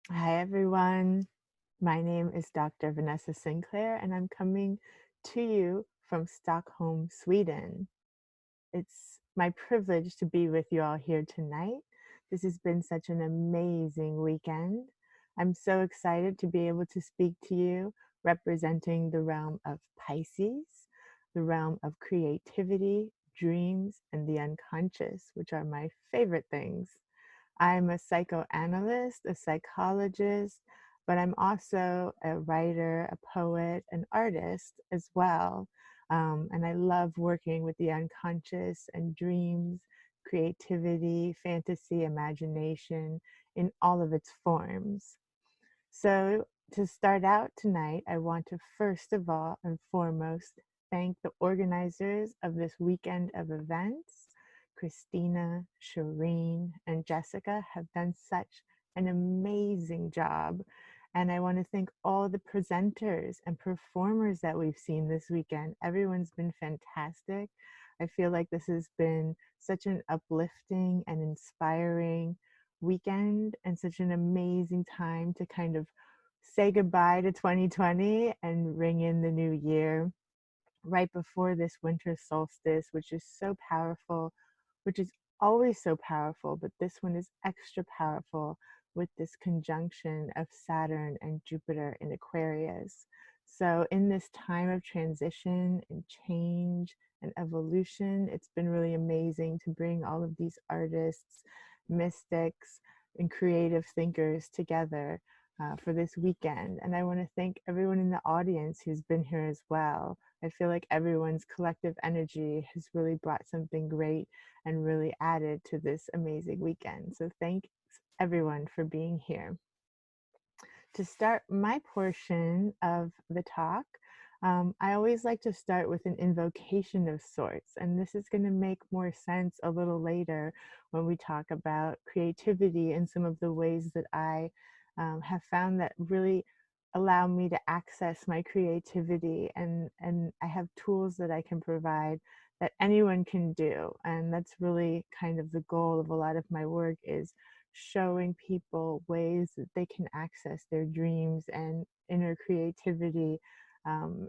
Hi, everyone. My name is Dr. Vanessa Sinclair, and I'm coming to you from Stockholm, Sweden. It's my privilege to be with you all here tonight. This has been such an amazing weekend. I'm so excited to be able to speak to you representing the realm of Pisces, the realm of creativity, dreams, and the unconscious, which are my favorite things. I'm a psychoanalyst, a psychologist, but I'm also a writer, a poet, an artist as well. And I love working with the unconscious and dreams, creativity, fantasy, imagination in all of its forms. So, to start out tonight, I want to first of all and foremost thank the organizers of this weekend of events. Christina, Shireen, and Jessica have done such an amazing job. And I want to thank all the presenters and performers that we've seen this weekend. Everyone's been fantastic. I feel like this has been such an uplifting and inspiring weekend and such an amazing time to kind of say goodbye to 2020 and ring in the new year right before this winter solstice, which is so powerful, which is always so powerful, but this one is extra powerful with this conjunction of Saturn and Jupiter in Aquarius. So, in this time of transition and change and evolution, it's been really amazing to bring all of these artists, mystics, and creative thinkers together for this weekend. And I want to thank everyone in the audience who's been here as well. I feel like everyone's collective energy has really brought something great and really added to this amazing weekend. So thanks everyone for being here. To start my portion of the talk, I always like to start with an invocation of sorts, and this is going to make more sense a little later when we talk about creativity and some of the ways that I have found that really allow me to access my creativity, and I have tools that I can provide that anyone can do, and that's really kind of the goal of a lot of my work is showing people ways that they can access their dreams and inner creativity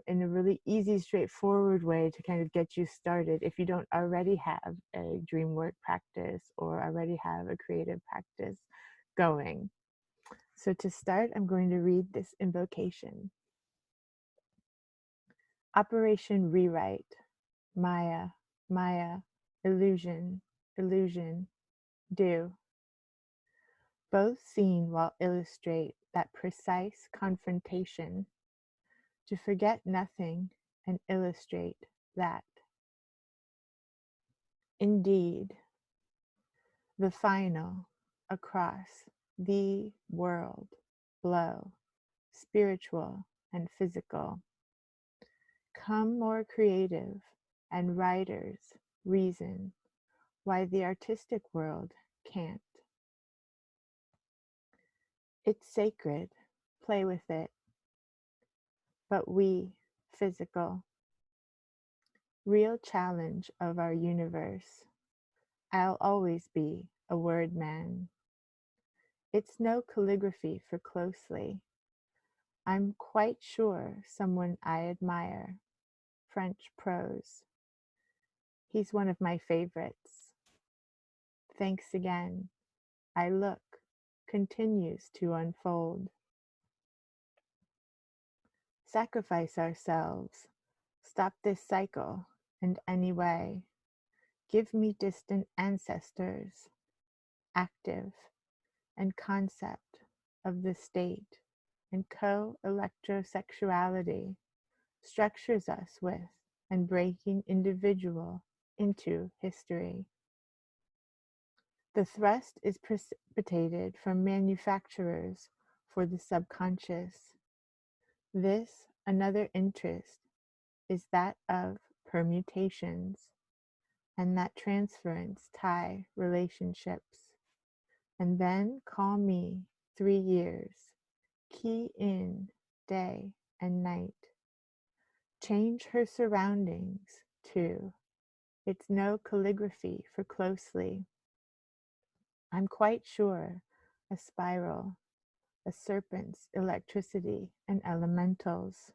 in a really easy, straightforward way to kind of get you started if you don't already have a dream work practice or already have a creative practice going. So to start, I'm going to read this invocation. Operation Rewrite. Maya, Maya, illusion, illusion, do. Both seen while illustrate that precise confrontation, to forget nothing and illustrate that. Indeed, the final, across the world, blow, spiritual and physical. Come more creative, and writers reason why the artistic world can't. It's sacred, play with it, but we, physical, real challenge of our universe. I'll always be a word man. It's no calligraphy for closely. I'm quite sure someone I admire, French prose. He's one of my favorites. Thanks again. I look, continues to unfold. Sacrifice ourselves, stop this cycle, and anyway, give me distant ancestors, active and concept of the state and co-electrosexuality structures us with and breaking individual into history. The thrust is precipitated from manufacturers for the subconscious. This, another interest, is that of permutations, and that transference tie relationships. And then call me 3 years, key in day and night. Change her surroundings too. It's no calligraphy for closely. I'm quite sure a spiral, a serpent's electricity and elementals.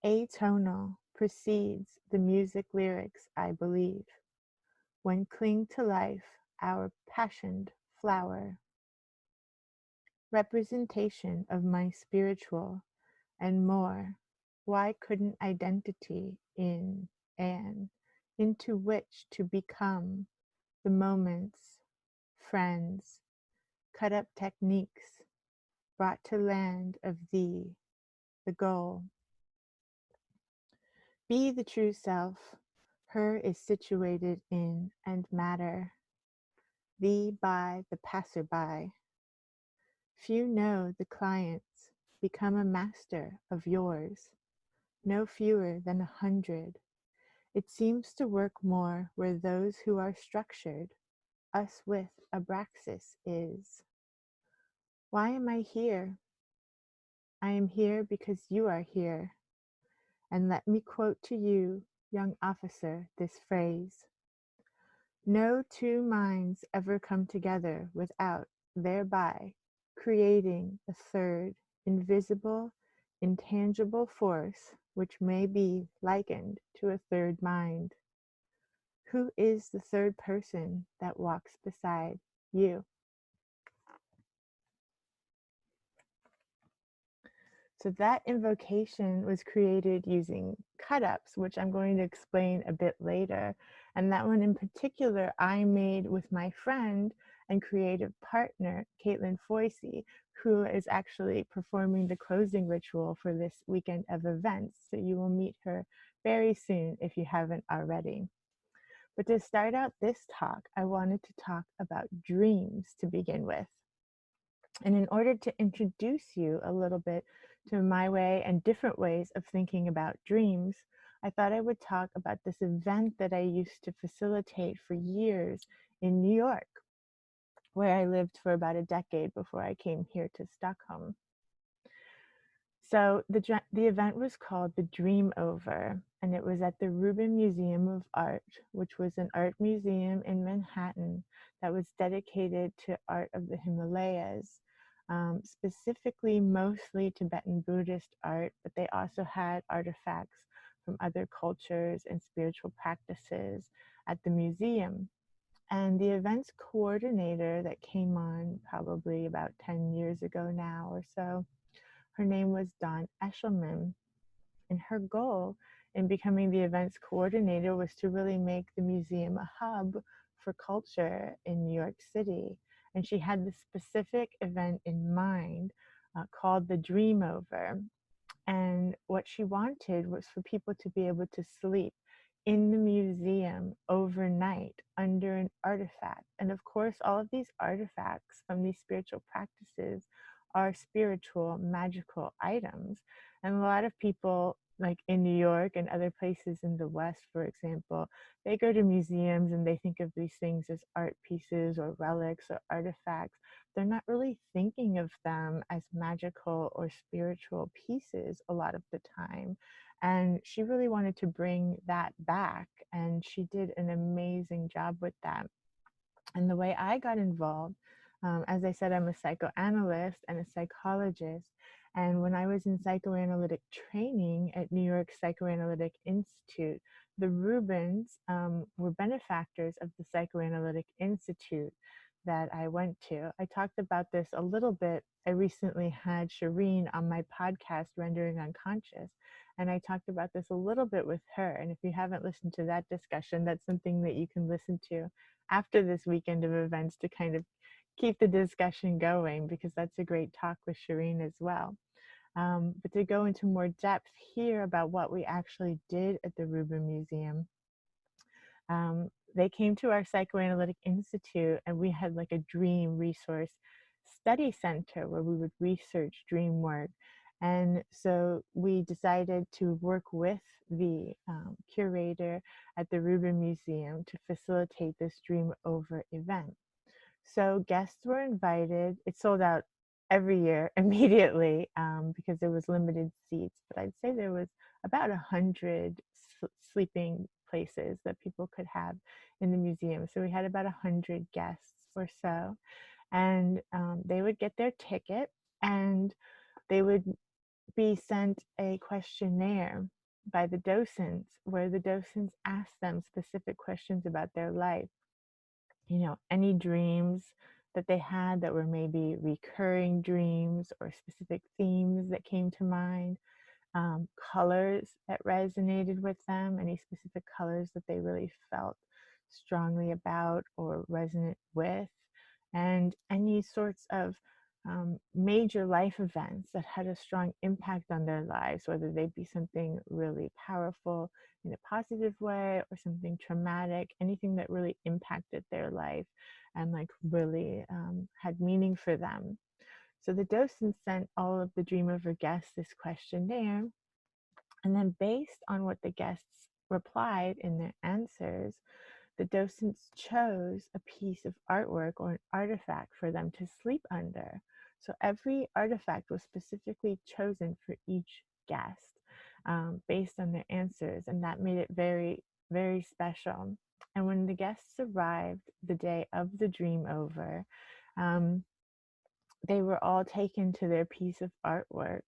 Atonal precedes the music lyrics, I believe, when cling to life our passioned flower. Representation of my spiritual and more, why couldn't identity in and into which to become the moments, friends, cut up techniques brought to land of thee, the goal. Be the true self, her is situated in and matter, thee by the passerby. Few know the clients, become a master of yours, no fewer than 100. It seems to work more where those who are structured, us with Abraxas is. Why am I here? I am here because you are here. And let me quote to you, young officer, this phrase. No two minds ever come together without thereby creating a third, invisible, intangible force which may be likened to a third mind. Who is the third person that walks beside you? So that invocation was created using cut-ups, which I'm going to explain a bit later. And that one in particular, I made with my friend and creative partner, Caitlin Foisey, who is actually performing the closing ritual for this weekend of events. So you will meet her very soon if you haven't already. But to start out this talk, I wanted to talk about dreams to begin with. And in order to introduce you a little bit to my way and different ways of thinking about dreams, I thought I would talk about this event that I used to facilitate for years in New York, where I lived for about a decade before I came here to Stockholm. So the event was called the Dream Over, and it was at the Rubin Museum of Art, which was an art museum in Manhattan that was dedicated to art of the Himalayas, specifically mostly Tibetan Buddhist art, but they also had artifacts from other cultures and spiritual practices at the museum. And the events coordinator that came on probably about 10 years ago now or so, her name was Dawn Eshelman, and her goal in becoming the events coordinator was to really make the museum a hub for culture in New York City. And she had this specific event in mind called the Dream Over. And what she wanted was for people to be able to sleep in the museum overnight under an artifact. And of course, all of these artifacts from these spiritual practices are spiritual, magical items. And a lot of people, like in New York and other places in the West, for example, they go to museums and they think of these things as art pieces or relics or artifacts. They're not really thinking of them as magical or spiritual pieces a lot of the time. And she really wanted to bring that back, and she did an amazing job with that. And the way I got involved, as I said, I'm a psychoanalyst and a psychologist. And when I was in psychoanalytic training at New York Psychoanalytic Institute, the Rubins were benefactors of the Psychoanalytic Institute that I went to. I talked about this a little bit. I recently had Shireen on my podcast, Rendering Unconscious, and I talked about this a little bit with her. And if you haven't listened to that discussion, that's something that you can listen to after this weekend of events to kind of keep the discussion going, because that's a great talk with Shireen as well. But to go into more depth here about what we actually did at the Rubin Museum, they came to our Psychoanalytic Institute, and we had like a dream resource study center where we would research dream work. And so we decided to work with the curator at the Rubin Museum to facilitate this Dream Over event. So guests were invited. It sold out every year immediately because there was limited seats, but I'd say there was about 100 sleeping places that people could have in the museum. So we had about 100 guests or so, and they would get their ticket, And they would be sent a questionnaire by the docents where the docents asked them specific questions about their life. Any dreams that they had that were maybe recurring dreams or specific themes that came to mind, colors that resonated with them, any specific colors that they really felt strongly about or resonant with, and any sorts of major life events that had a strong impact on their lives, whether they be something really powerful in a positive way or something traumatic, anything that really impacted their life and like really had meaning for them. So the docent sent all of the Dreamover guests this questionnaire, and then based on what the guests replied in their answers, the docents chose a piece of artwork or an artifact for them to sleep under. So every artifact was specifically chosen for each guest based on their answers, and that made it very, very special. And when the guests arrived the day of the dream over, um, they were all taken to their piece of artwork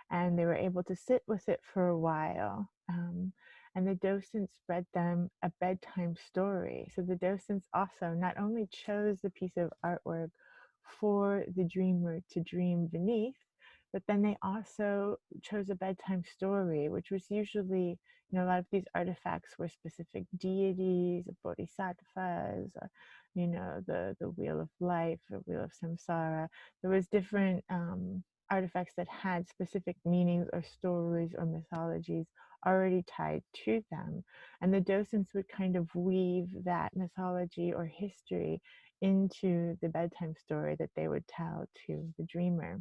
and they were able to sit with it for a while. And the docents read them a bedtime story. So the docents also not only chose the piece of artwork for the dreamer to dream beneath, but then they also chose a bedtime story, which was usually, a lot of these artifacts were specific deities, bodhisattvas, or, the wheel of life, or wheel of samsara. There was different artifacts that had specific meanings or stories or mythologies already tied to them. And the docents would kind of weave that mythology or history into the bedtime story that they would tell to the dreamer.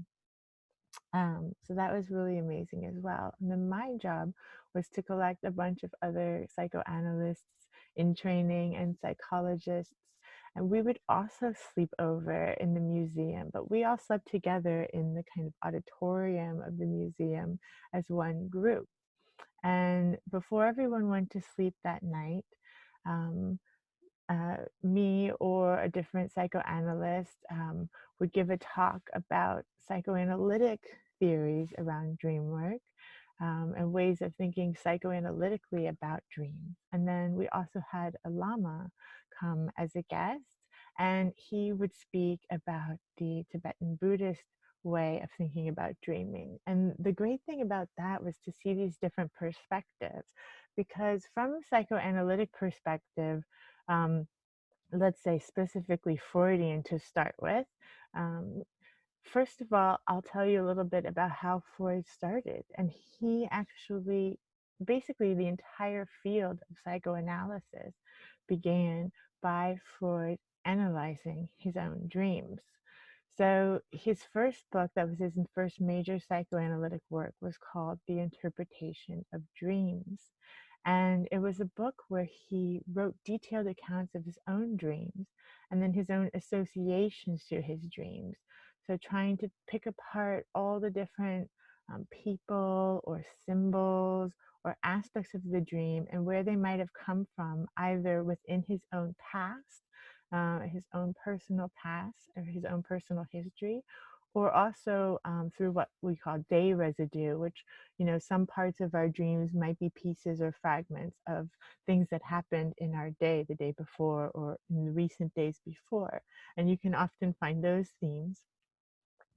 So that was really amazing as well. And then my job was to collect a bunch of other psychoanalysts in training and psychologists. And we would also sleep over in the museum, but we all slept together in the kind of auditorium of the museum as one group. And before everyone went to sleep that night, um, me or a different psychoanalyst would give a talk about psychoanalytic theories around dream work and ways of thinking psychoanalytically about dreams. And then we also had a lama come as a guest, and he would speak about the Tibetan Buddhist way of thinking about dreaming. And the great thing about that was to see these different perspectives, because from a psychoanalytic perspective, let's say specifically Freudian to start with, first of all, I'll tell you a little bit about how Freud started. And he actually, basically, the entire field of psychoanalysis began by Freud analyzing his own dreams. So his first book, that was his first major psychoanalytic work, was called The Interpretation of Dreams. And it was a book where he wrote detailed accounts of his own dreams and then his own associations to his dreams. So trying to pick apart all the different people or symbols or aspects of the dream and where they might have come from, either within his own past, his own personal past, or his own personal history, or also through what we call day residue, which, some parts of our dreams might be pieces or fragments of things that happened in our day, the day before, or in the recent days before. And you can often find those themes.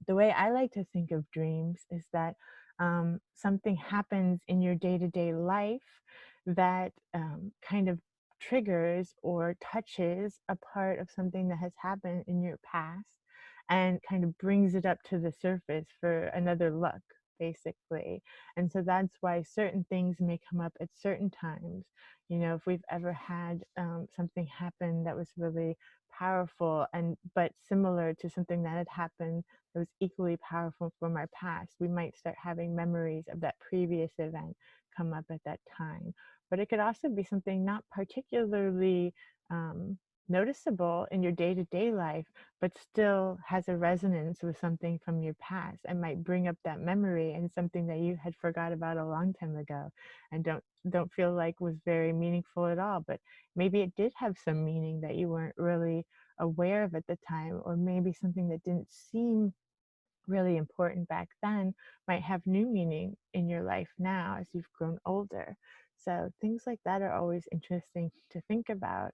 The way I like to think of dreams is that something happens in your day-to-day life that kind of triggers or touches a part of something that has happened in your past and kind of brings it up to the surface for another look, basically. And so that's why certain things may come up at certain times. If we've ever had something happen that was really powerful but similar to something that had happened that was equally powerful from our past, we might start having memories of that previous event come up at that time. But it could also be something not particularly noticeable in your day-to-day life, but still has a resonance with something from your past and might bring up that memory and something that you had forgot about a long time ago and don't feel like was very meaningful at all. But maybe it did have some meaning that you weren't really aware of at the time, or maybe something that didn't seem really important back then might have new meaning in your life now as you've grown older. So things like that are always interesting to think about.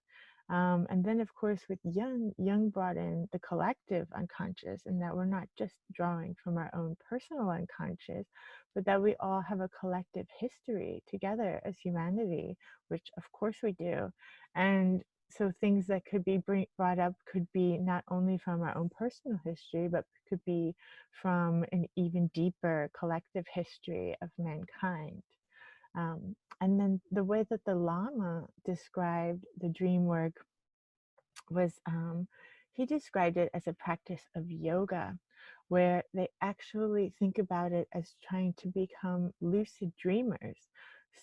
And then, of course, with Jung brought in the collective unconscious, and that we're not just drawing from our own personal unconscious, but that we all have a collective history together as humanity, which of course we do. And so things that could be brought up could be not only from our own personal history, but could be from an even deeper collective history of mankind. And then the way that the Lama described the dream work was he described it as a practice of yoga, where they actually think about it as trying to become lucid dreamers.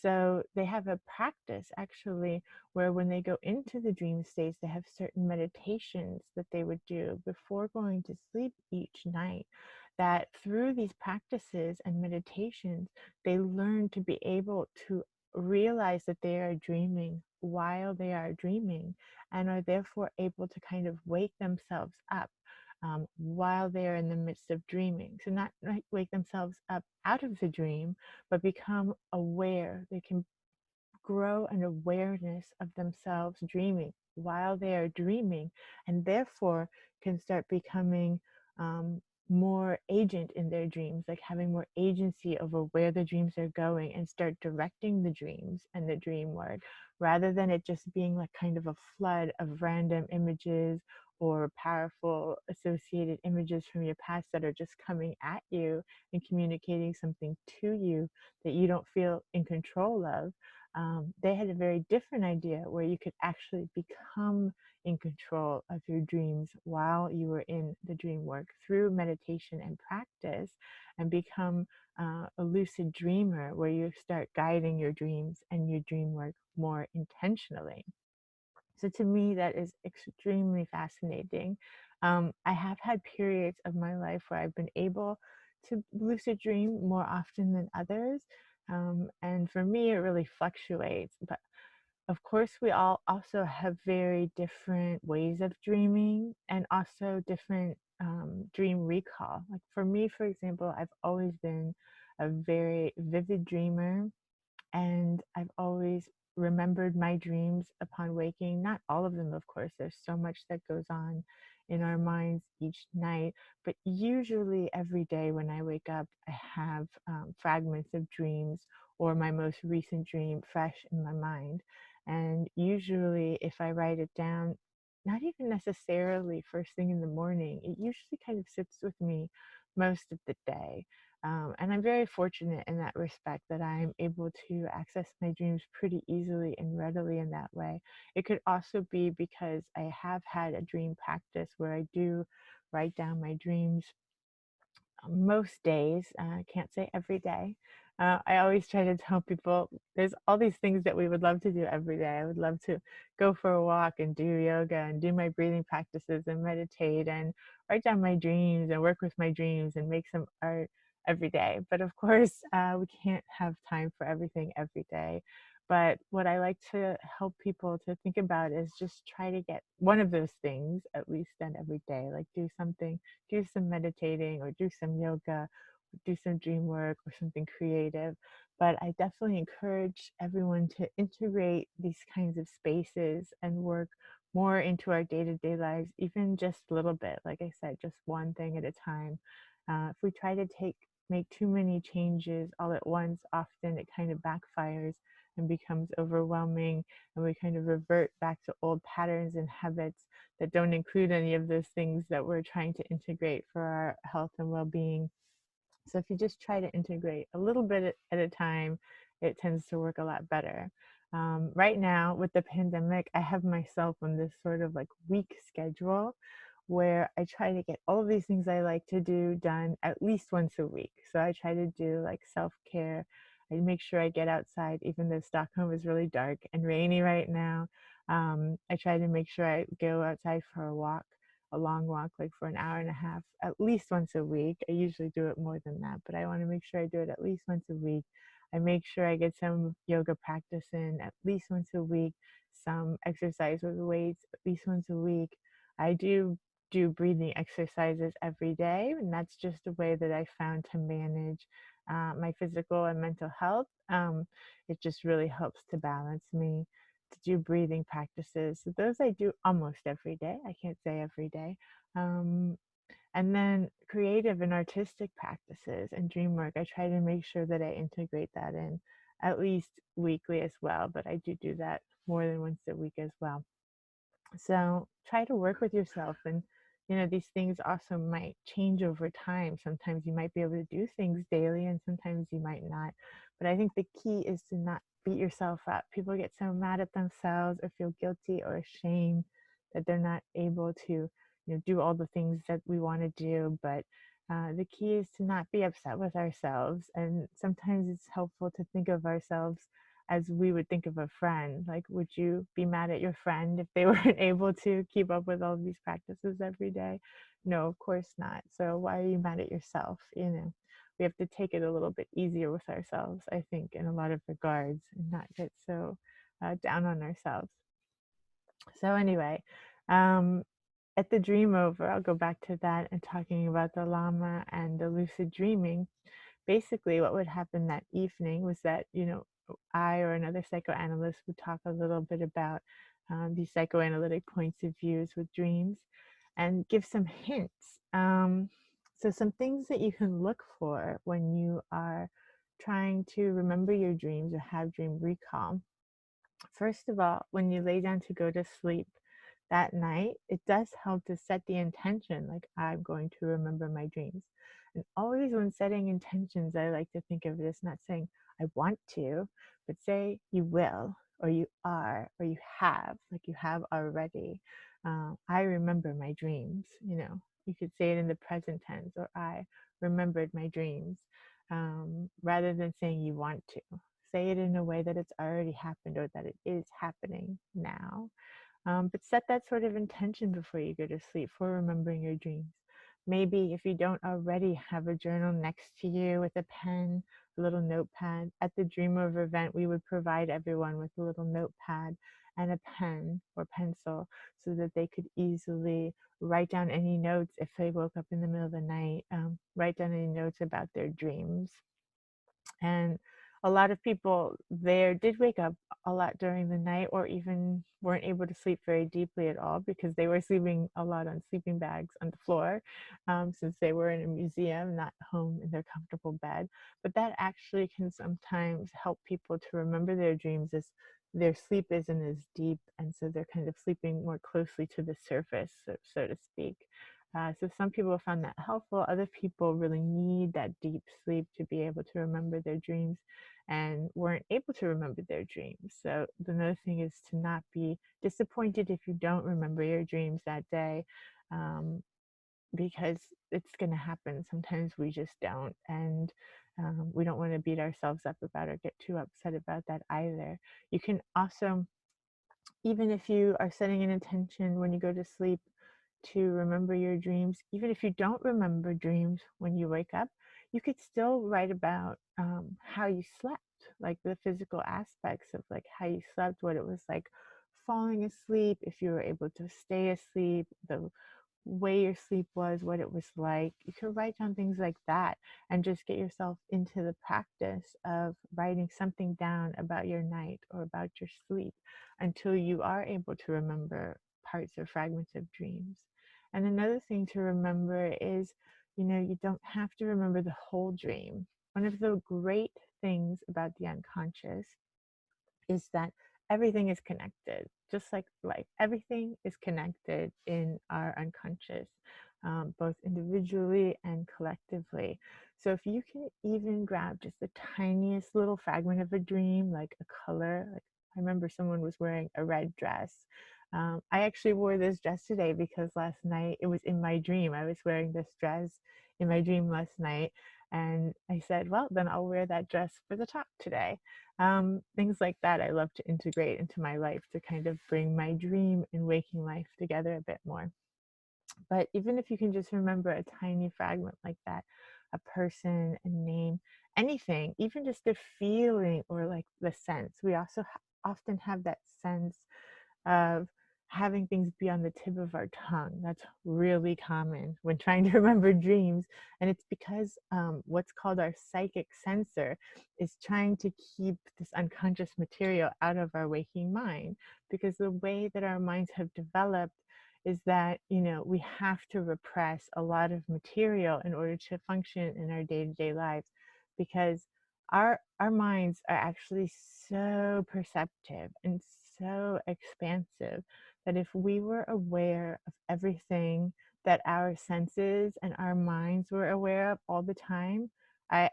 So they have a practice actually where when they go into the dream states, they have certain meditations that they would do before going to sleep each night. That through these practices and meditations, they learn to be able to realize that they are dreaming while they are dreaming, and are therefore able to kind of wake themselves up while they're in the midst of dreaming. So not like wake themselves up out of the dream, but become aware. They can grow an awareness of themselves dreaming while they are dreaming, and therefore can start becoming um, more agent in their dreams, like having more agency over where the dreams are going, and start directing the dreams and the dream work, rather than it just being like kind of a flood of random images or powerful associated images from your past that are just coming at you and communicating something to you that you don't feel in control of. They had a very different idea where you could actually become in control of your dreams while you were in the dream work through meditation and practice, and become a lucid dreamer where you start guiding your dreams and your dream work more intentionally. So to me, that is extremely fascinating. I have had periods of my life where I've been able to lucid dream more often than others. And for me, it really fluctuates. But of course, we all also have very different ways of dreaming, and also different dream recall. Like for me, for example, I've always been a very vivid dreamer, and I've always remembered my dreams upon waking. Not all of them, of course. There's so much that goes on in our minds each night, but usually every day when I wake up, I have fragments of dreams or my most recent dream fresh in my mind. And usually, if I write it down, not even necessarily first thing in the morning, it usually kind of sits with me most of the day. And I'm very fortunate in that respect that I'm able to access my dreams pretty easily and readily in that way. It could also be because I have had a dream practice where I do write down my dreams most days. I can't say every day. I always try to tell people there's all these things that we would love to do every day. I would love to go for a walk and do yoga and do my breathing practices and meditate and write down my dreams and work with my dreams and make some art every day. But of course, we can't have time for everything every day. But what I like to help people to think about is just try to get one of those things at least done every day, like do something, do some meditating or do some yoga, do some dream work or something creative. But I definitely encourage everyone to integrate these kinds of spaces and work more into our day-to-day lives, even just a little bit. Like I said, just one thing at a time. If we try to make too many changes all at once, often it kind of backfires and becomes overwhelming, and we kind of revert back to old patterns and habits that don't include any of those things that we're trying to integrate for our health and well-being. So if you just try to integrate a little bit at a time, it tends to work a lot better. Right now, with the pandemic, I have myself on this sort of like week schedule where I try to get all of these things I like to do done at least once a week. So I try to do like self-care. I make sure I get outside, even though Stockholm is really dark and rainy right now. I try to make sure I go outside for a walk, a long walk, like for an hour and a half, at least once a week. I usually do it more than that, but I want to make sure I do it at least once a week. I make sure I get some yoga practice in at least once a week, some exercise with weights at least once a week. I do do breathing exercises every day, and that's just a way that I found to manage my physical and mental health. It just really helps to balance me to do breathing practices. So those I do almost every day. I can't say every day. Um, and then creative and artistic practices and dream work, I try to make sure that I integrate that in at least weekly as well, but I do that more than once a week as well. So try to work with yourself, and these things also might change over time. Sometimes you might be able to do things daily and sometimes you might not. But I think the key is to not beat yourself up. People get so mad at themselves or feel guilty or ashamed that they're not able to do all the things that we want to do. But the key is to not be upset with ourselves, and sometimes it's helpful to think of ourselves as we would think of a friend. Like, would you be mad at your friend if they weren't able to keep up with all of these practices every day? No, of course not. So why are you mad at yourself? We have to take it a little bit easier with ourselves, I think, in a lot of regards, and not get so down on ourselves. So anyway, um, at the dream over, I'll go back to that and talking about the llama and the lucid dreaming. Basically, what would happen that evening was that, I or another psychoanalyst would talk a little bit about these psychoanalytic points of views with dreams and give some hints. So some things that you can look for when you are trying to remember your dreams or have dream recall. First of all, when you lay down to go to sleep that night, it does help to set the intention, like, I'm going to remember my dreams. And always when setting intentions, I like to think of it as not saying, I want to, but say you will, or you are, or you have, like you have already. I remember my dreams, you could say it in the present tense, or I remembered my dreams, rather than saying you want to. Say it in a way that it's already happened or that it is happening now. But set that sort of intention before you go to sleep for remembering your dreams. Maybe if you don't already have a journal next to you with a pen, a little notepad, at the Dream Over event, we would provide everyone with a little notepad and a pen or pencil so that they could easily write down any notes if they woke up in the middle of the night, write down any notes about their dreams. And a lot of people there did wake up a lot during the night, or even weren't able to sleep very deeply at all because they were sleeping a lot on sleeping bags on the floor, since they were in a museum, not home in their comfortable bed. But that actually can sometimes help people to remember their dreams, as their sleep isn't as deep, and so they're kind of sleeping more closely to the surface, so to speak. So some people found that helpful. Other people really need that deep sleep to be able to remember their dreams and weren't able to remember their dreams. So another thing is to not be disappointed if you don't remember your dreams that day, because it's going to happen. Sometimes we just don't. And we don't want to beat ourselves up about or get too upset about that either. You can also, even if you are setting an intention when you go to sleep to remember your dreams, even if you don't remember dreams when you wake up, you could still write about how you slept, like the physical aspects of like how you slept, what it was like falling asleep, if you were able to stay asleep, the way your sleep was, what it was like. You could write down things like that and just get yourself into the practice of writing something down about your night or about your sleep until you are able to remember parts or fragments of dreams. And another thing to remember is, you don't have to remember the whole dream. One of the great things about the unconscious is that everything is connected, just like life. Everything is connected in our unconscious, both individually and collectively. So if you can even grab just the tiniest little fragment of a dream, like a color, like I remember someone was wearing a red dress. I actually wore this dress today because last night it was in my dream. I was wearing this dress in my dream last night. And I said, well, then I'll wear that dress for the talk today. Things like that I love to integrate into my life to kind of bring my dream and waking life together a bit more. But even if you can just remember a tiny fragment like that, a person, a name, anything, even just a feeling or like the sense, we also often have that sense of having things be on the tip of our tongue. That's really common when trying to remember dreams. And it's because what's called our psychic sensor is trying to keep this unconscious material out of our waking mind. Because the way that our minds have developed is that, we have to repress a lot of material in order to function in our day-to-day lives, because our minds are actually so perceptive and so expansive that if we were aware of everything that our senses and our minds were aware of all the time, I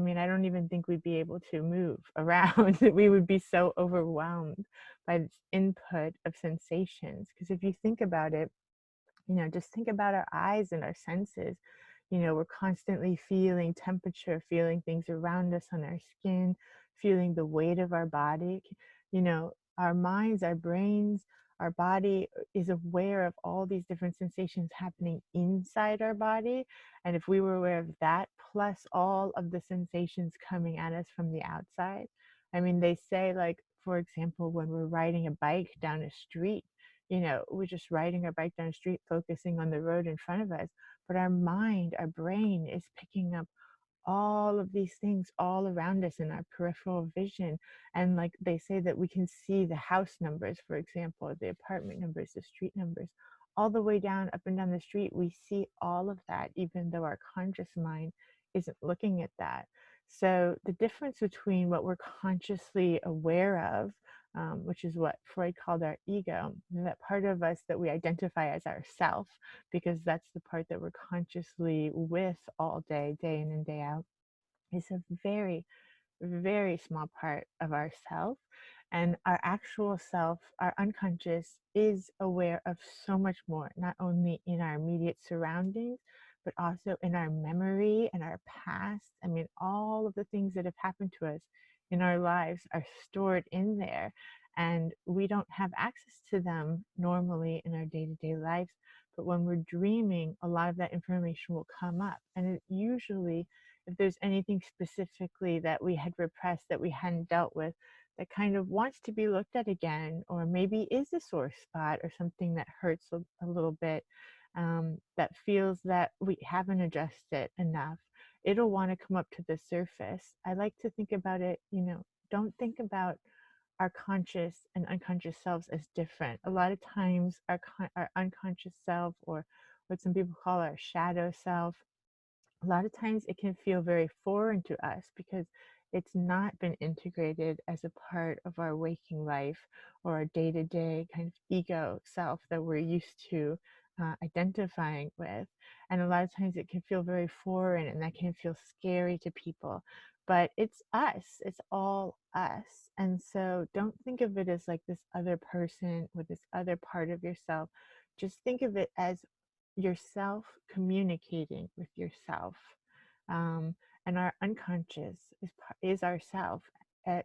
mean, I don't even think we'd be able to move around. We would be so overwhelmed by this input of sensations. Because if you think about it, just think about our eyes and our senses. We're constantly feeling temperature, feeling things around us on our skin, feeling the weight of our body. Our minds, our brains, our body is aware of all these different sensations happening inside our body. And if we were aware of that, plus all of the sensations coming at us from the outside, I mean, they say, like, for example, when we're riding a bike down a street, we're just riding our bike down the street, focusing on the road in front of us. But our mind, our brain is picking up all of these things all around us in our peripheral vision. And like they say that we can see the house numbers, for example, the apartment numbers, the street numbers, all the way down, up and down the street. We see all of that, even though our conscious mind isn't looking at that. So the difference between what we're consciously aware of, which is what Freud called our ego, that part of us that we identify as ourself, because that's the part that we're consciously with all day, day in and day out, is a very, very small part of ourself. And our actual self, our unconscious, is aware of so much more, not only in our immediate surroundings, but also in our memory and our past. I mean, all of the things that have happened to us in our lives are stored in there, and we don't have access to them normally in our day-to-day lives. But when we're dreaming, a lot of that information will come up. And it usually, if there's anything specifically that we had repressed, that we hadn't dealt with, that kind of wants to be looked at again, or maybe is a sore spot or something that hurts a little bit, that feels that we haven't addressed it enough, it'll want to come up to the surface. I like to think about it, don't think about our conscious and unconscious selves as different. A lot of times our unconscious self, or what some people call our shadow self, a lot of times it can feel very foreign to us because it's not been integrated as a part of our waking life or our day-to-day kind of ego self that we're used to identifying with. And a lot of times it can feel very foreign, and that can feel scary to people. But it's us, it's all us. And so don't think of it as like this other person or this other part of yourself. Just think of it as yourself communicating with yourself. Um, and our unconscious is ourself,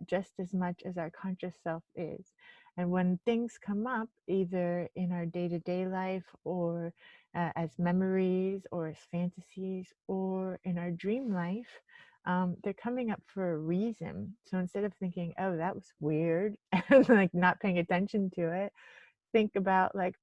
just as much as our conscious self is. And when things come up, either in our day-to-day life, or as memories, or as fantasies, or in our dream life, they're coming up for a reason. So instead of thinking, oh, that was weird, and like not paying attention to it, think about like,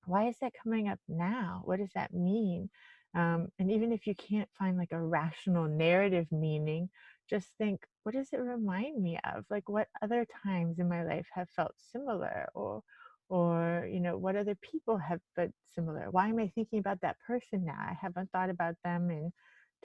why is that coming up now? What does that mean? And even if you can't find like a rational narrative meaning, just think, what does it remind me of? Like, what other times in my life have felt similar? Or what other people have felt similar? Why am I thinking about that person now? I haven't thought about them in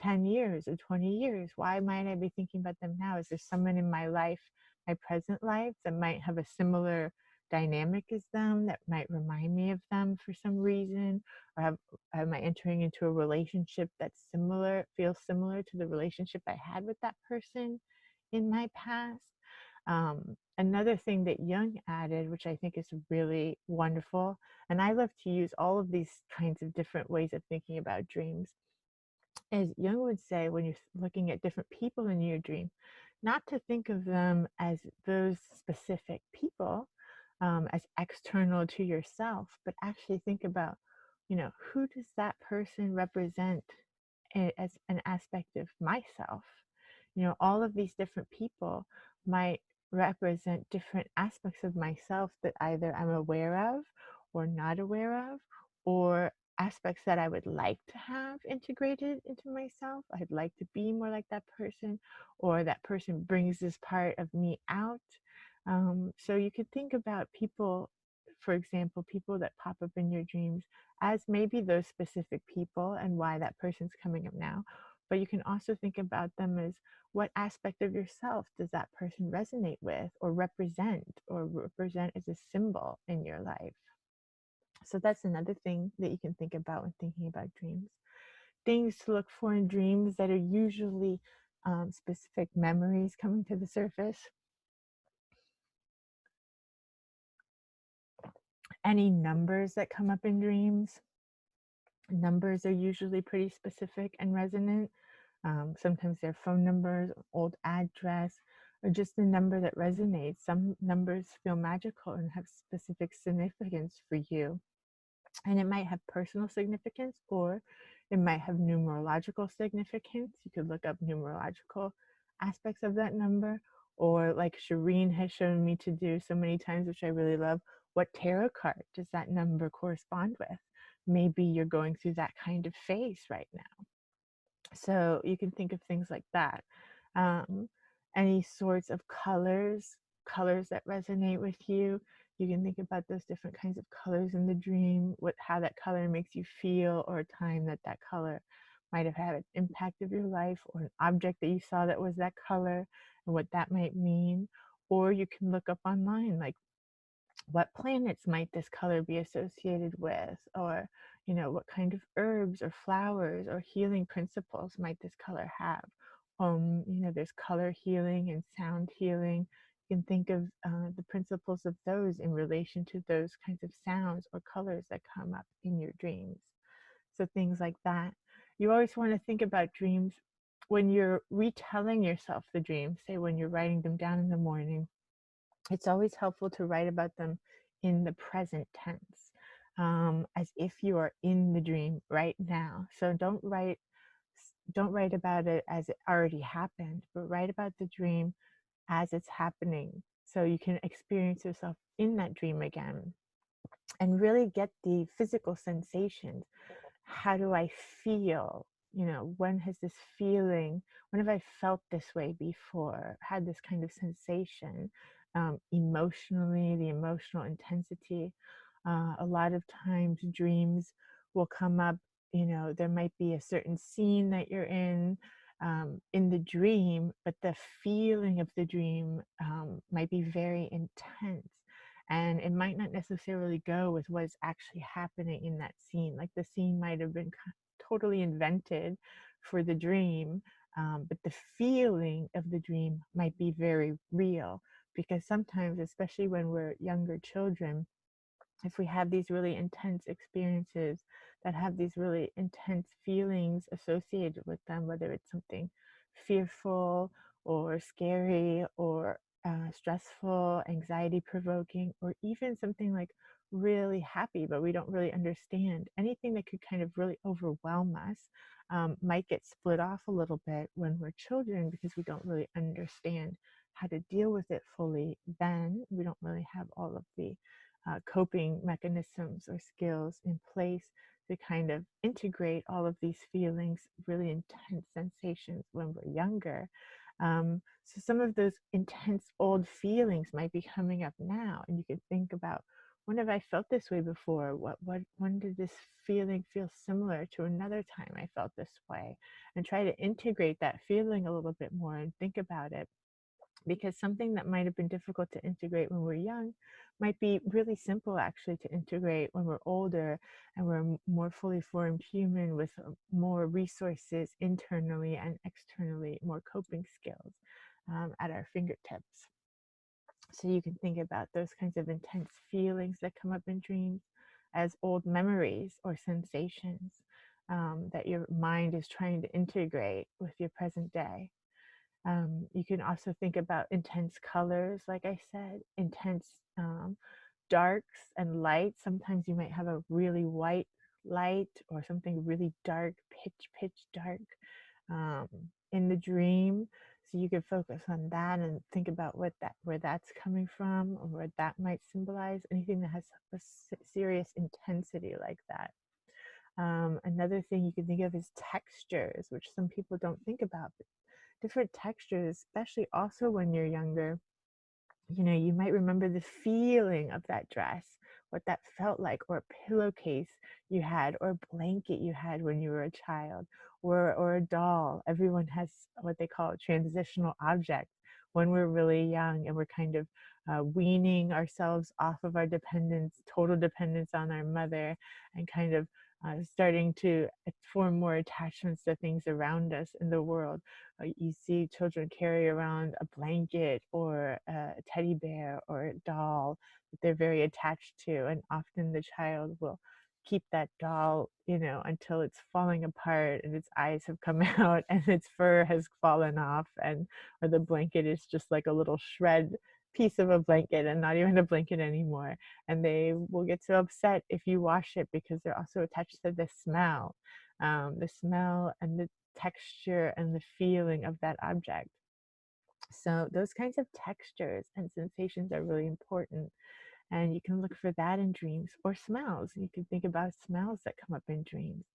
10 years or 20 years. Why might I be thinking about them now? Is there someone in my life, my present life, that might have a similar dynamic as them, that might remind me of them for some reason? Or am I entering into a relationship that's similar, feels similar to the relationship I had with that person in my past? Another thing that Jung added, which I think is really wonderful, and I love to use all of these kinds of different ways of thinking about dreams, is Jung would say, when you're looking at different people in your dream, not to think of them as those specific people, as external to yourself, but actually think about, who does that person represent as an aspect of myself? All of these different people might represent different aspects of myself that either I'm aware of or not aware of, or aspects that I would like to have integrated into myself. I'd like to be more like that person, or that person brings this part of me out. So you could think about people, for example, people that pop up in your dreams as maybe those specific people and why that person's coming up now. But you can also think about them as, what aspect of yourself does that person resonate with or represent as a symbol in your life? So that's another thing that you can think about when thinking about dreams. Things to look for in dreams that are usually specific memories coming to the surface. Any numbers that come up in dreams. Numbers are usually pretty specific and resonant. Sometimes they're phone numbers, old address, or just a number that resonates. Some numbers feel magical and have specific significance for you. And it might have personal significance, or it might have numerological significance. You could look up numerological aspects of that number, or like Shireen has shown me to do so many times, which I really love, what tarot card does that number correspond with? Maybe you're going through that kind of phase right now. So you can think of things like that. Um, any sorts of colors that resonate with you. You can think about those different kinds of colors in the dream, how that color makes you feel, or a time that that color might have had an impact of your life, or an object that you saw that was that color and what that might mean. Or you can look up online, like, what planets might this color be associated with, or what kind of herbs or flowers or healing principles might this color have. There's color healing and sound healing. You can think of the principles of those in relation to those kinds of sounds or colors that come up in your dreams. So things like that. You always want to think about dreams when you're retelling yourself the dreams, say when you're writing them down in the morning. It's always helpful to write about them in the present tense, as if you are in the dream right now. So don't write about it as it already happened, but write about the dream as it's happening, so you can experience yourself in that dream again and really get the physical sensations. How do I feel? When has this feeling, when have I felt this way before, had this kind of sensation, emotionally, the emotional intensity. A lot of times dreams will come up, there might be a certain scene that you're in the dream, but the feeling of the dream might be very intense. And it might not necessarily go with what is actually happening in that scene. Like the scene might have been totally invented for the dream, but the feeling of the dream might be very real. Because sometimes, especially when we're younger children, if we have these really intense experiences that have these really intense feelings associated with them, whether it's something fearful or scary or stressful, anxiety provoking, or even something like really happy, but we don't really understand, anything that could kind of really overwhelm us might get split off a little bit when we're children, because we don't really understand how to deal with it fully. Then we don't really have all of the coping mechanisms or skills in place to kind of integrate all of these feelings, really intense sensations when we're younger. So some of those intense old feelings might be coming up now, and you could think about, when have I felt this way before? When did this feeling feel similar to another time I felt this way? And try to integrate that feeling a little bit more and think about it, because something that might have been difficult to integrate when we're young might be really simple actually to integrate when we're older and we're a more fully formed human with more resources internally and externally, more coping skills at our fingertips. So you can think about those kinds of intense feelings that come up in dreams as old memories or sensations that your mind is trying to integrate with your present day. You can also think about intense colors, like I said, intense darks and lights. Sometimes you might have a really white light or something really dark, pitch dark in the dream. So so you could focus on that and think about where that's coming from or what that might symbolize, anything that has a serious intensity like that. Another thing you can think of is textures, which some people don't think about. But different textures, especially also when you're younger, you might remember the feeling of that dress, what that felt like, or a pillowcase you had, or a blanket you had when you were a child, or a doll. Everyone has what they call a transitional object when we're really young and we're kind of weaning ourselves off of our total dependence on our mother, and kind of starting to form more attachments to things around us in the world. You see children carry around a blanket or a teddy bear or a doll that they're very attached to, and often the child will keep that doll, until it's falling apart and its eyes have come out and its fur has fallen off, or the blanket is just like a little shred piece of a blanket and not even a blanket anymore. And they will get so upset if you wash it because they're also attached to the smell and the texture and the feeling of that object. So those kinds of textures and sensations are really important. And you can look for that in dreams, or smells. You can think about smells that come up in dreams.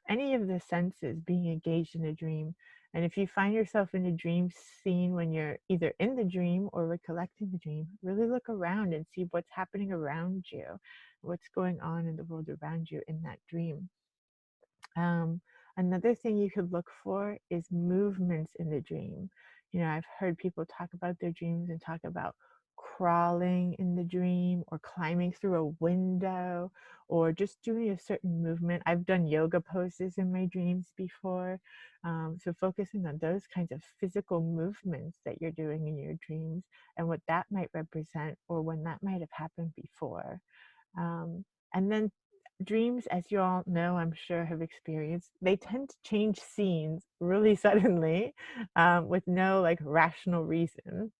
Any of the senses being engaged in a dream. And if you find yourself in a dream scene when you're either in the dream or recollecting the dream, really look around and see what's happening around you, what's going on in the world around you in that dream. Another thing you could look for is movements in the dream. I've heard people talk about their dreams and talk about crawling in the dream, or climbing through a window, or just doing a certain movement. I've done yoga poses in my dreams before. So focusing on those kinds of physical movements that you're doing in your dreams and what that might represent, or when that might have happened before. And then dreams, as you all know, I'm sure have experienced, they tend to change scenes really suddenly, with no like rational reason.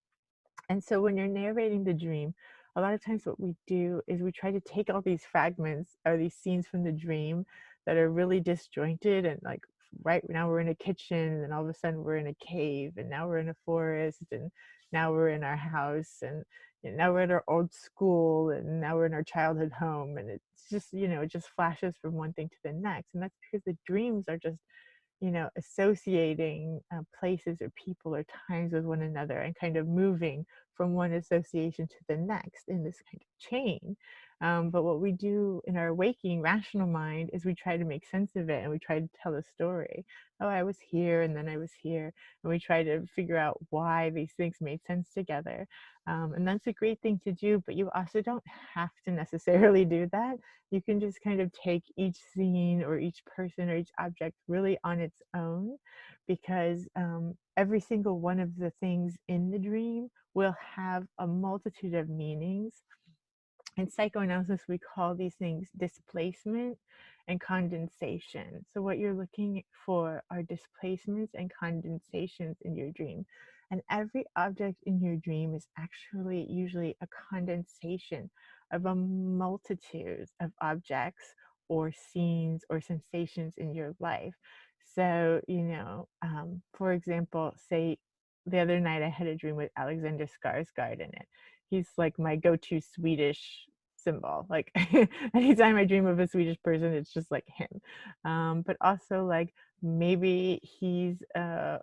And so when you're narrating the dream, a lot of times what we do is we try to take all these fragments or these scenes from the dream that are really disjointed, and like right now we're in a kitchen, and then all of a sudden we're in a cave, and now we're in a forest, and now we're in our house, and now we're at our old school, and now we're in our childhood home, and it's just, it just flashes from one thing to the next. And that's because the dreams are just associating places or people or times with one another, and kind of moving from one association to the next in this kind of chain. But what we do in our waking rational mind is we try to make sense of it, and we try to tell a story. Oh, I was here, and then I was here. And we try to figure out why these things made sense together. And that's a great thing to do, but you also don't have to necessarily do that. You can just kind of take each scene or each person or each object really on its own, because every single one of the things in the dream will have a multitude of meanings. In psychoanalysis, we call these things displacement and condensation. So what you're looking for are displacements and condensations in your dream. And every object in your dream is actually usually a condensation of a multitude of objects or scenes or sensations in your life. So, for example, say the other night I had a dream with Alexander Skarsgård in it. He's like my go-to Swedish symbol. Like anytime I dream of a Swedish person, it's just like him. But also like maybe he's a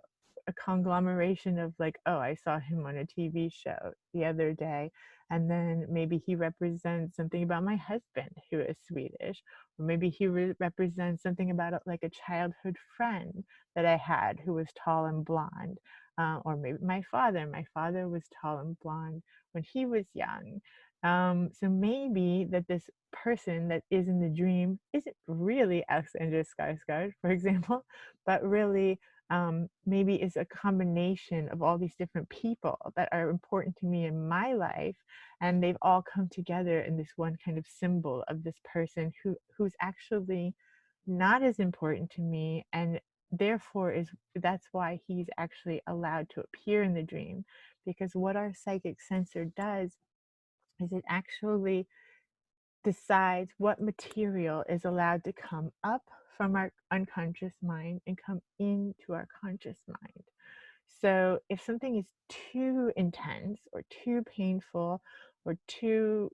conglomeration of like, oh, I saw him on a TV show the other day, and then maybe he represents something about my husband who is Swedish, or maybe he represents something about like a childhood friend that I had who was tall and blonde. Or maybe my father. My father was tall and blonde when he was young. So maybe that this person that is in the dream isn't really Alexander Skarsgård, for example, but really maybe is a combination of all these different people that are important to me in my life, and they've all come together in this one kind of symbol of this person who's actually not as important to me, and therefore that's why he's actually allowed to appear in the dream. Because what our psychic sensor does is it actually decides what material is allowed to come up from our unconscious mind and come into our conscious mind. So if something is too intense or too painful or too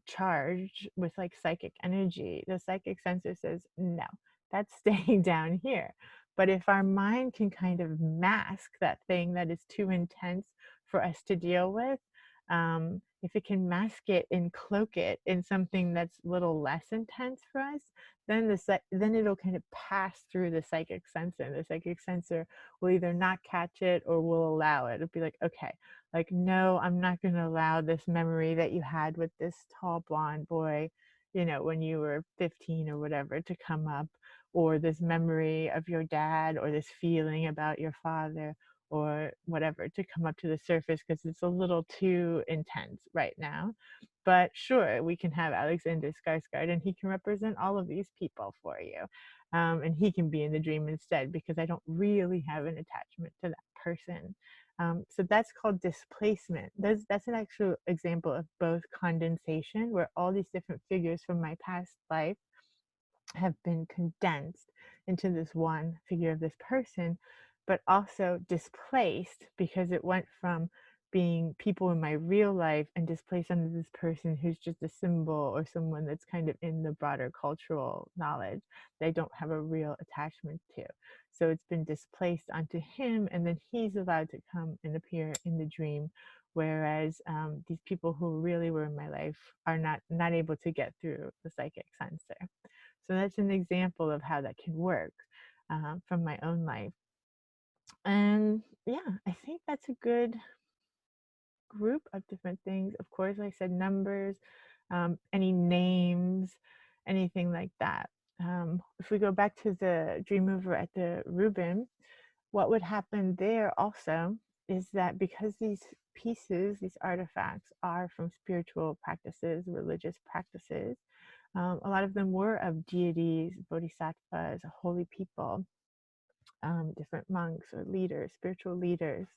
charged with like psychic energy, the psychic sensor says, no, that's staying down here. But if our mind can kind of mask that thing that is too intense for us to deal with, if it can mask it and cloak it in something that's a little less intense for us, then then it'll kind of pass through the psychic sensor. The psychic sensor will either not catch it or will allow it. It'll be like, okay, like, no, I'm not going to allow this memory that you had with this tall blonde boy, when you were 15 or whatever, to come up, or this memory of your dad, or this feeling about your father, or whatever, to come up to the surface because it's a little too intense right now. But sure, we can have Alexander Skarsgård, and he can represent all of these people for you. And he can be in the dream instead, because I don't really have an attachment to that person. So that's called displacement. That's an actual example of both condensation, where all these different figures from my past life have been condensed into this one figure of this person, but also displaced because it went from being people in my real life and displaced under this person who's just a symbol, or someone that's kind of in the broader cultural knowledge that I don't have a real attachment to. So it's been displaced onto him, and then he's allowed to come and appear in the dream, whereas these people who really were in my life are not able to get through the psychic sensor. So that's an example of how that can work from my own life. And yeah, I think that's a good group of different things. Of course, like I said, numbers, any names, anything like that. If we go back to the dream mover at the Rubin, what would happen there also is that because these pieces, these artifacts, are from spiritual practices, religious practices, a lot of them were of deities, bodhisattvas, holy people, different monks or leaders, spiritual leaders.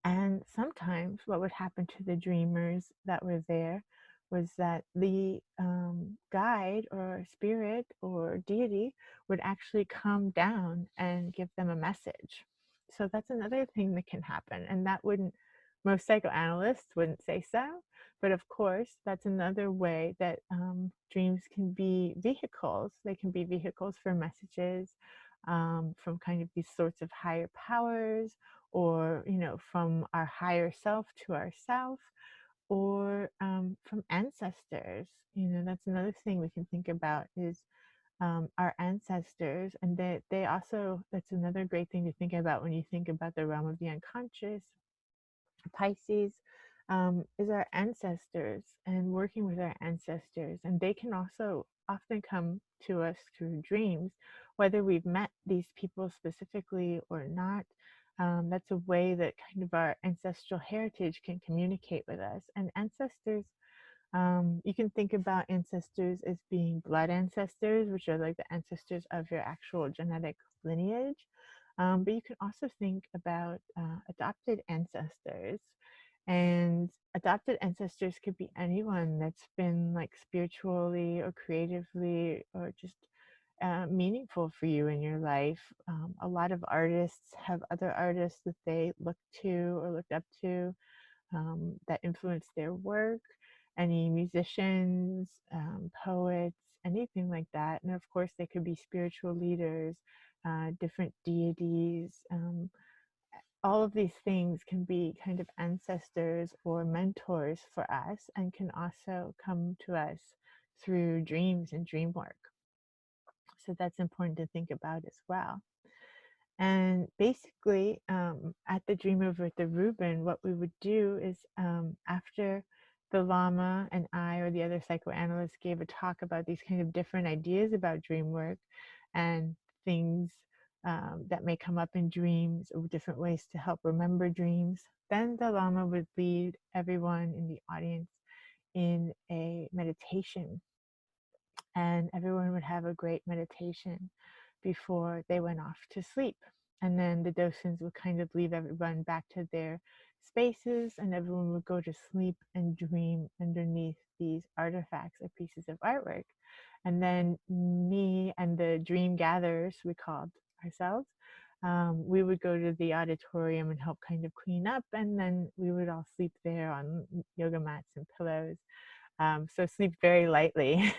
And sometimes what would happen to the dreamers that were there was that the guide or spirit or deity would actually come down and give them a message. So that's another thing that can happen. And that wouldn't, most psychoanalysts wouldn't say so. But of course, that's another way that dreams can be vehicles. They can be vehicles for messages from kind of these sorts of higher powers, or from our higher self to ourself, or from ancestors. That's another thing we can think about, is our ancestors. And they also, that's another great thing to think about when you think about the realm of the unconscious. Pisces is our ancestors, and working with our ancestors, and they can also often come to us through dreams, whether we've met these people specifically or not. That's a way that kind of our ancestral heritage can communicate with us. And ancestors, you can think about ancestors as being blood ancestors, which are like the ancestors of your actual genetic lineage. But you can also think about adopted ancestors. And adopted ancestors could be anyone that's been like spiritually or creatively or just meaningful for you in your life. A lot of artists have other artists that they look to or looked up to, that influence their work. Any musicians, poets, anything like that. And of course, they could be spiritual leaders, different deities. All of these things can be kind of ancestors or mentors for us, and can also come to us through dreams and dream work. So that's important to think about as well. And basically, at the Dream Over at the Rubin, what we would do is, after the Lama and I or the other psychoanalysts gave a talk about these kind of different ideas about dream work and things that may come up in dreams, or different ways to help remember dreams, then the Lama would lead everyone in the audience in a meditation, and everyone would have a great meditation before they went off to sleep. And then the docents would kind of leave everyone back to their spaces, and everyone would go to sleep and dream underneath these artifacts or pieces of artwork. And then me and the dream gatherers, we called ourselves, we would go to the auditorium and help kind of clean up, and then we would all sleep there on yoga mats and pillows. So sleep very lightly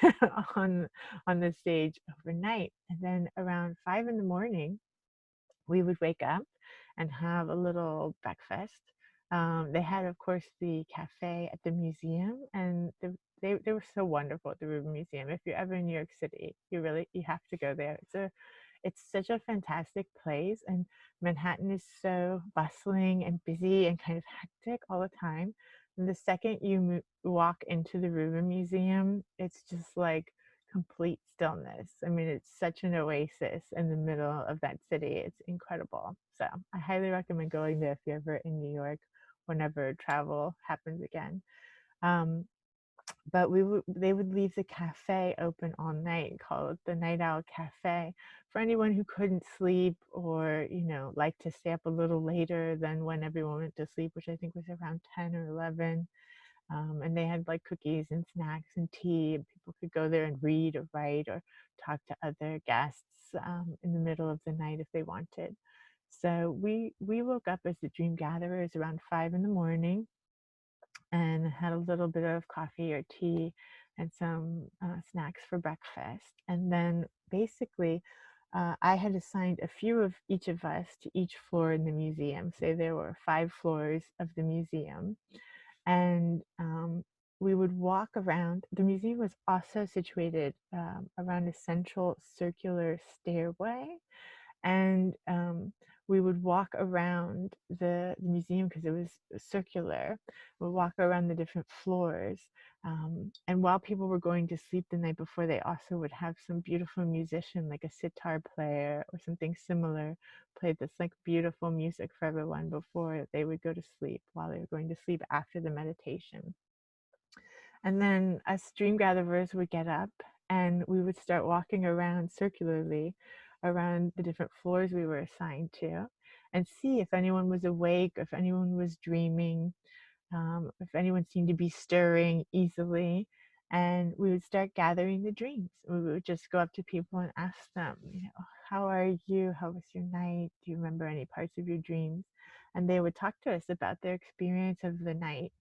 on the stage overnight. And then around 5 in the morning, we would wake up and have a little breakfast. They had, of course, the cafe at the museum, and they were so wonderful at the Rubin Museum. If you're ever in New York City, you have to go there. It's such a fantastic place, and Manhattan is so bustling and busy and kind of hectic all the time. And the second you walk into the Rubin Museum, it's just like complete stillness. I mean, it's such an oasis in the middle of that city. It's incredible. So I highly recommend going there if you're ever in New York, whenever travel happens again. But they would leave the cafe open all night, called the Night Owl Cafe, for anyone who couldn't sleep, or like to stay up a little later than when everyone went to sleep, which I think was around 10 or 11. And they had like cookies and snacks and tea, and people could go there and read or write or talk to other guests in the middle of the night if they wanted. So we woke up as the Dream Gatherers around 5 in the morning and had a little bit of coffee or tea and some snacks for breakfast. And then basically, I had assigned a few of each of us to each floor in the museum. So there were 5 floors of the museum. And we would walk around. The museum was also situated around a central circular stairway, and we would walk around the museum because it was circular. We'd walk around the different floors, and while people were going to sleep the night before, they also would have some beautiful musician, like a sitar player or something similar, play this like beautiful music for everyone before they would go to sleep, while they were going to sleep after the meditation. And then us dream gatherers would get up and we would start walking around circularly around the different floors we were assigned to, and see if anyone was awake, if anyone was dreaming, if anyone seemed to be stirring easily. And we would start gathering the dreams. We would just go up to people and ask them, how are you? How was your night? Do you remember any parts of your dreams? And they would talk to us about their experience of the night.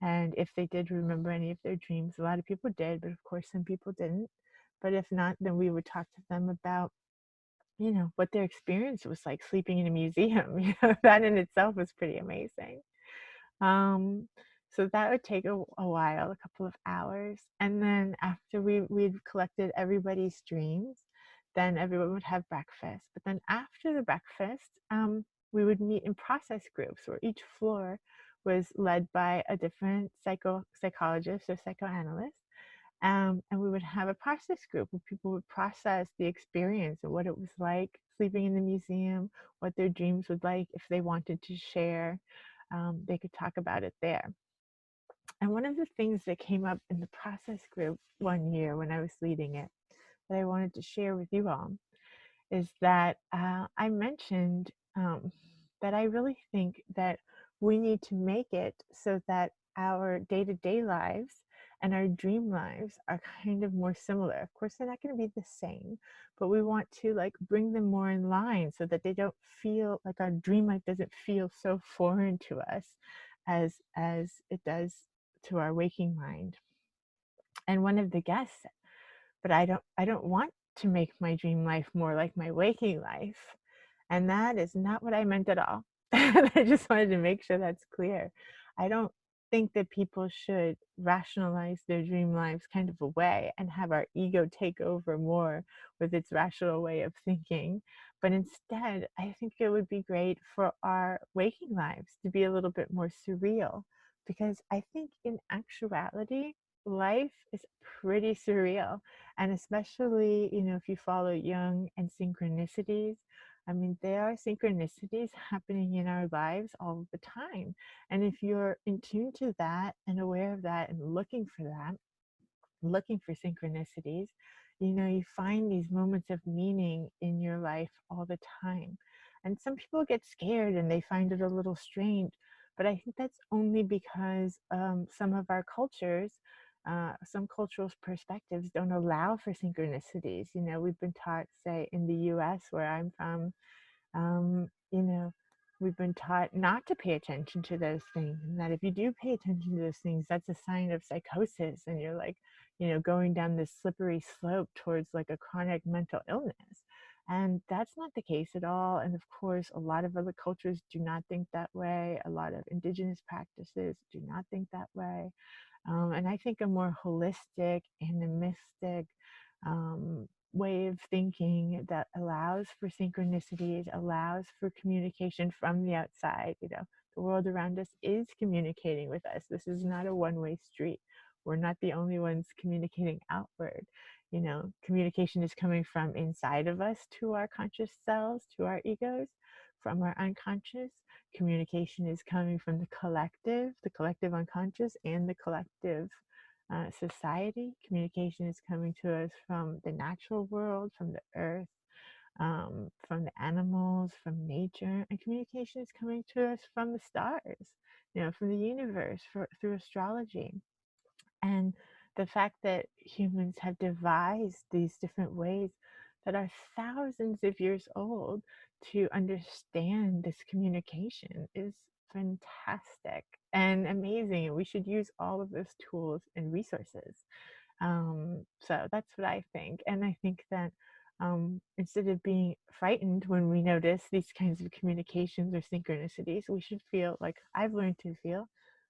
And if they did remember any of their dreams, a lot of people did, but of course some people didn't. But if not, then we would talk to them about, what their experience was like sleeping in a museum. That in itself was pretty amazing. Um, so that would take a while, a couple of hours. And then after we'd collected everybody's dreams, then everyone would have breakfast. But then after the breakfast, we would meet in process groups where each floor was led by a different psychologist or psychoanalyst. And we would have a process group where people would process the experience of what it was like sleeping in the museum, what their dreams would like. If they wanted to share, they could talk about it there. And one of the things that came up in the process group one year when I was leading it that I wanted to share with you all is that I mentioned that I really think that we need to make it so that our day-to-day lives and our dream lives are kind of more similar. Of course, they're not going to be the same, but we want to like bring them more in line so that they don't feel like our dream life doesn't feel so foreign to us as it does to our waking mind. And one of the guests said, but I don't want to make my dream life more like my waking life. And that is not what I meant at all. I just wanted to make sure that's clear. I don't think that people should rationalize their dream lives kind of away and have our ego take over more with its rational way of thinking. But instead, I think it would be great for our waking lives to be a little bit more surreal, because I think in actuality, life is pretty surreal. And especially, if you follow Jung and synchronicities, I mean, there are synchronicities happening in our lives all the time. And if you're in tune to that and aware of that and looking for that, looking for synchronicities, you find these moments of meaning in your life all the time. And some people get scared and they find it a little strange, but I think that's only because some of our cultures, some cultural perspectives don't allow for synchronicities. We've been taught, say, in the US, where I'm from, You know, we've been taught not to pay attention to those things, and that if you do pay attention to those things, that's a sign of psychosis, and you're like, going down this slippery slope towards like a chronic mental illness. And that's not the case at all. And of course, a lot of other cultures do not think that way. A lot of indigenous practices do not think that way. And I think a more holistic, animistic way of thinking that allows for synchronicities, allows for communication from the outside. The world around us is communicating with us. This is not a one-way street. We're not the only ones communicating outward. Communication is coming from inside of us to our conscious selves, to our egos, from our unconscious. Communication is coming from the collective unconscious, and the collective society. Communication is coming to us from the natural world, from the earth, from the animals, from nature, and communication is coming to us from the stars, from the universe, through astrology. And the fact that humans have devised these different ways that are thousands of years old to understand this communication is fantastic and amazing. And we should use all of those tools and resources. So that's what I think. And I think that instead of being frightened when we notice these kinds of communications or synchronicities, we should feel like I've learned to feel.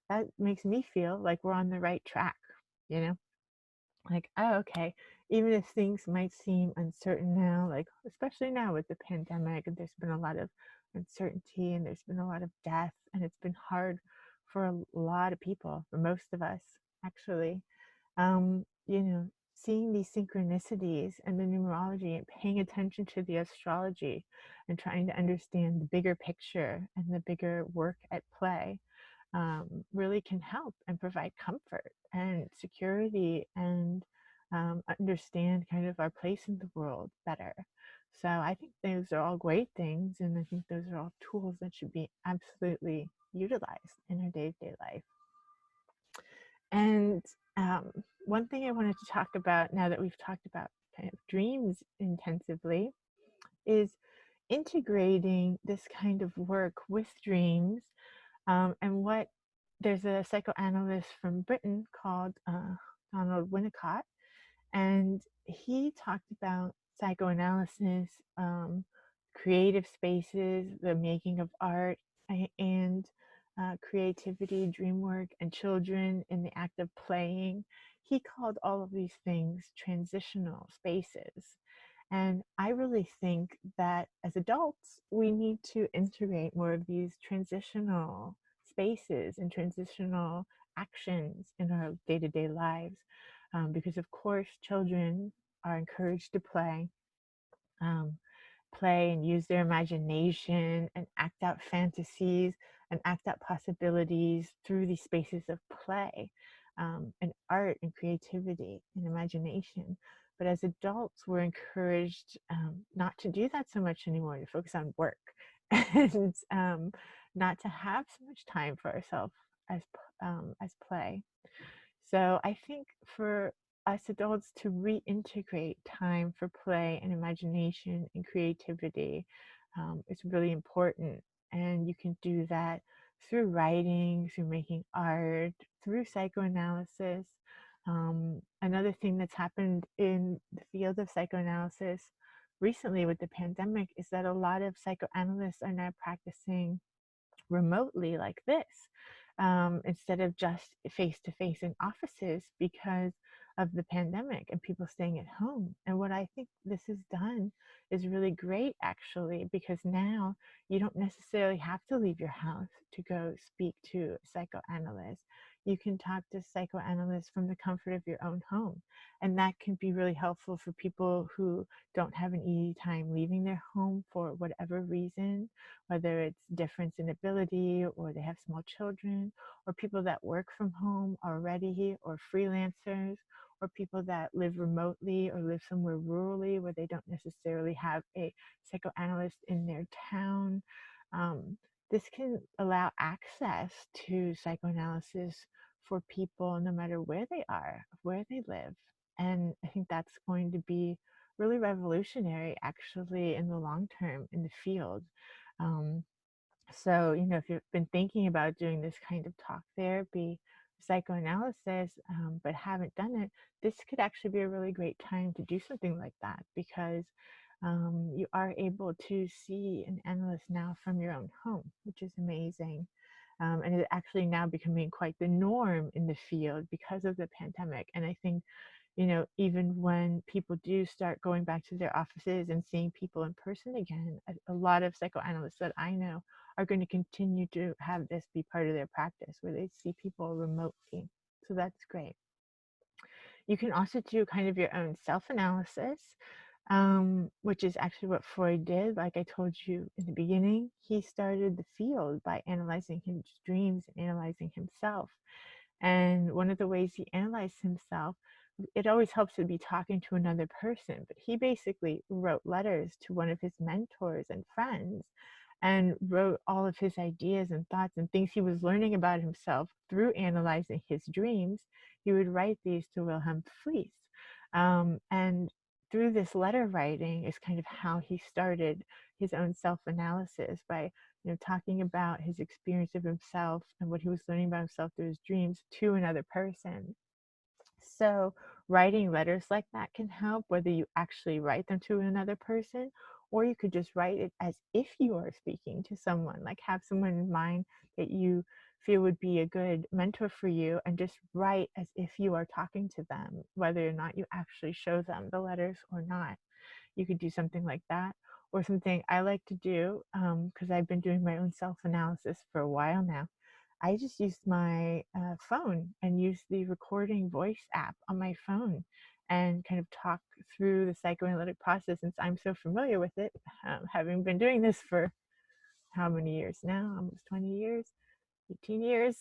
That makes me feel like we're on the right track, you know? Like, oh, okay, even if things might seem uncertain now, like, especially now with the pandemic, and there's been a lot of uncertainty and there's been a lot of death, and it's been hard for a lot of people, for most of us, actually. Seeing these synchronicities and the numerology and paying attention to the astrology and trying to understand the bigger picture and the bigger work at play really can help and provide comfort and security and understand kind of our place in the world better. So I think those are all great things, and I think those are all tools that should be absolutely utilized in our day-to-day life. And one thing I wanted to talk about, now that we've talked about kind of dreams intensively, is integrating this kind of work with dreams. And what there's a psychoanalyst from Britain called Donald Winnicott, and he talked about psychoanalysis, creative spaces, the making of art, and creativity, dream work, and children in the act of playing. He called all of these things transitional spaces. And I really think that as adults, we need to integrate more of these transitional spaces and transitional actions in our day-to-day lives. Because of course, children are encouraged to um, play and use their imagination and act out fantasies and act out possibilities through these spaces of play, and art and creativity and imagination. But as adults, we're encouraged not to do that so much anymore, to focus on work and not to have so much time for ourselves as play. So I think for us adults to reintegrate time for play and imagination and creativity is really important. And you can do that through writing, through making art, through psychoanalysis. Another thing that's happened in the field of psychoanalysis recently with the pandemic is that a lot of psychoanalysts are now practicing remotely like this, instead of just face to face in offices because of the pandemic and people staying at home. And what I think this has done is really great, actually, because now you don't necessarily have to leave your house to go speak to a psychoanalyst. You can talk to psychoanalysts from the comfort of your own home. And that can be really helpful for people who don't have an easy time leaving their home for whatever reason, whether it's difference in ability or they have small children, or people that work from home already, or freelancers, or people that live remotely or live somewhere rurally where they don't necessarily have a psychoanalyst in their town. This can allow access to psychoanalysis for people no matter where they are, where they live. And I think that's going to be really revolutionary actually in the long term in the field. Um, so, if you've been thinking about doing this kind of talk therapy, psychoanalysis, but haven't done it, this could actually be a really great time to do something like that because you are able to see an analyst now from your own home, which is amazing. And it's actually now becoming quite the norm in the field because of the pandemic. And I think even when people do start going back to their offices and seeing people in person again, a lot of psychoanalysts that I know are going to continue to have this be part of their practice where they see people remotely. So that's great. You can also do kind of your own self-analysis, which is actually what Freud did. Like I told you in the beginning, he started the field by analyzing his dreams and analyzing himself. And one of the ways he analyzed himself, it always helps to be talking to another person, but he basically wrote letters to one of his mentors and friends and wrote all of his ideas and thoughts and things he was learning about himself through analyzing his dreams. He would write these to Wilhelm Fliess. And through this letter writing is kind of how he started his own self-analysis by talking about his experience of himself and what he was learning about himself through his dreams to another person. So writing letters like that can help, whether you actually write them to another person or you could just write it as if you are speaking to someone, like have someone in mind that you feel would be a good mentor for you and just write as if you are talking to them, whether or not you actually show them the letters or not. You could do something like that. Or something I like to do, because I've been doing my own self-analysis for a while now, I just used my phone and used the recording voice app on my phone and kind of talk through the psychoanalytic process since I'm so familiar with it, having been doing this for how many years now? Almost 20 years, 18 years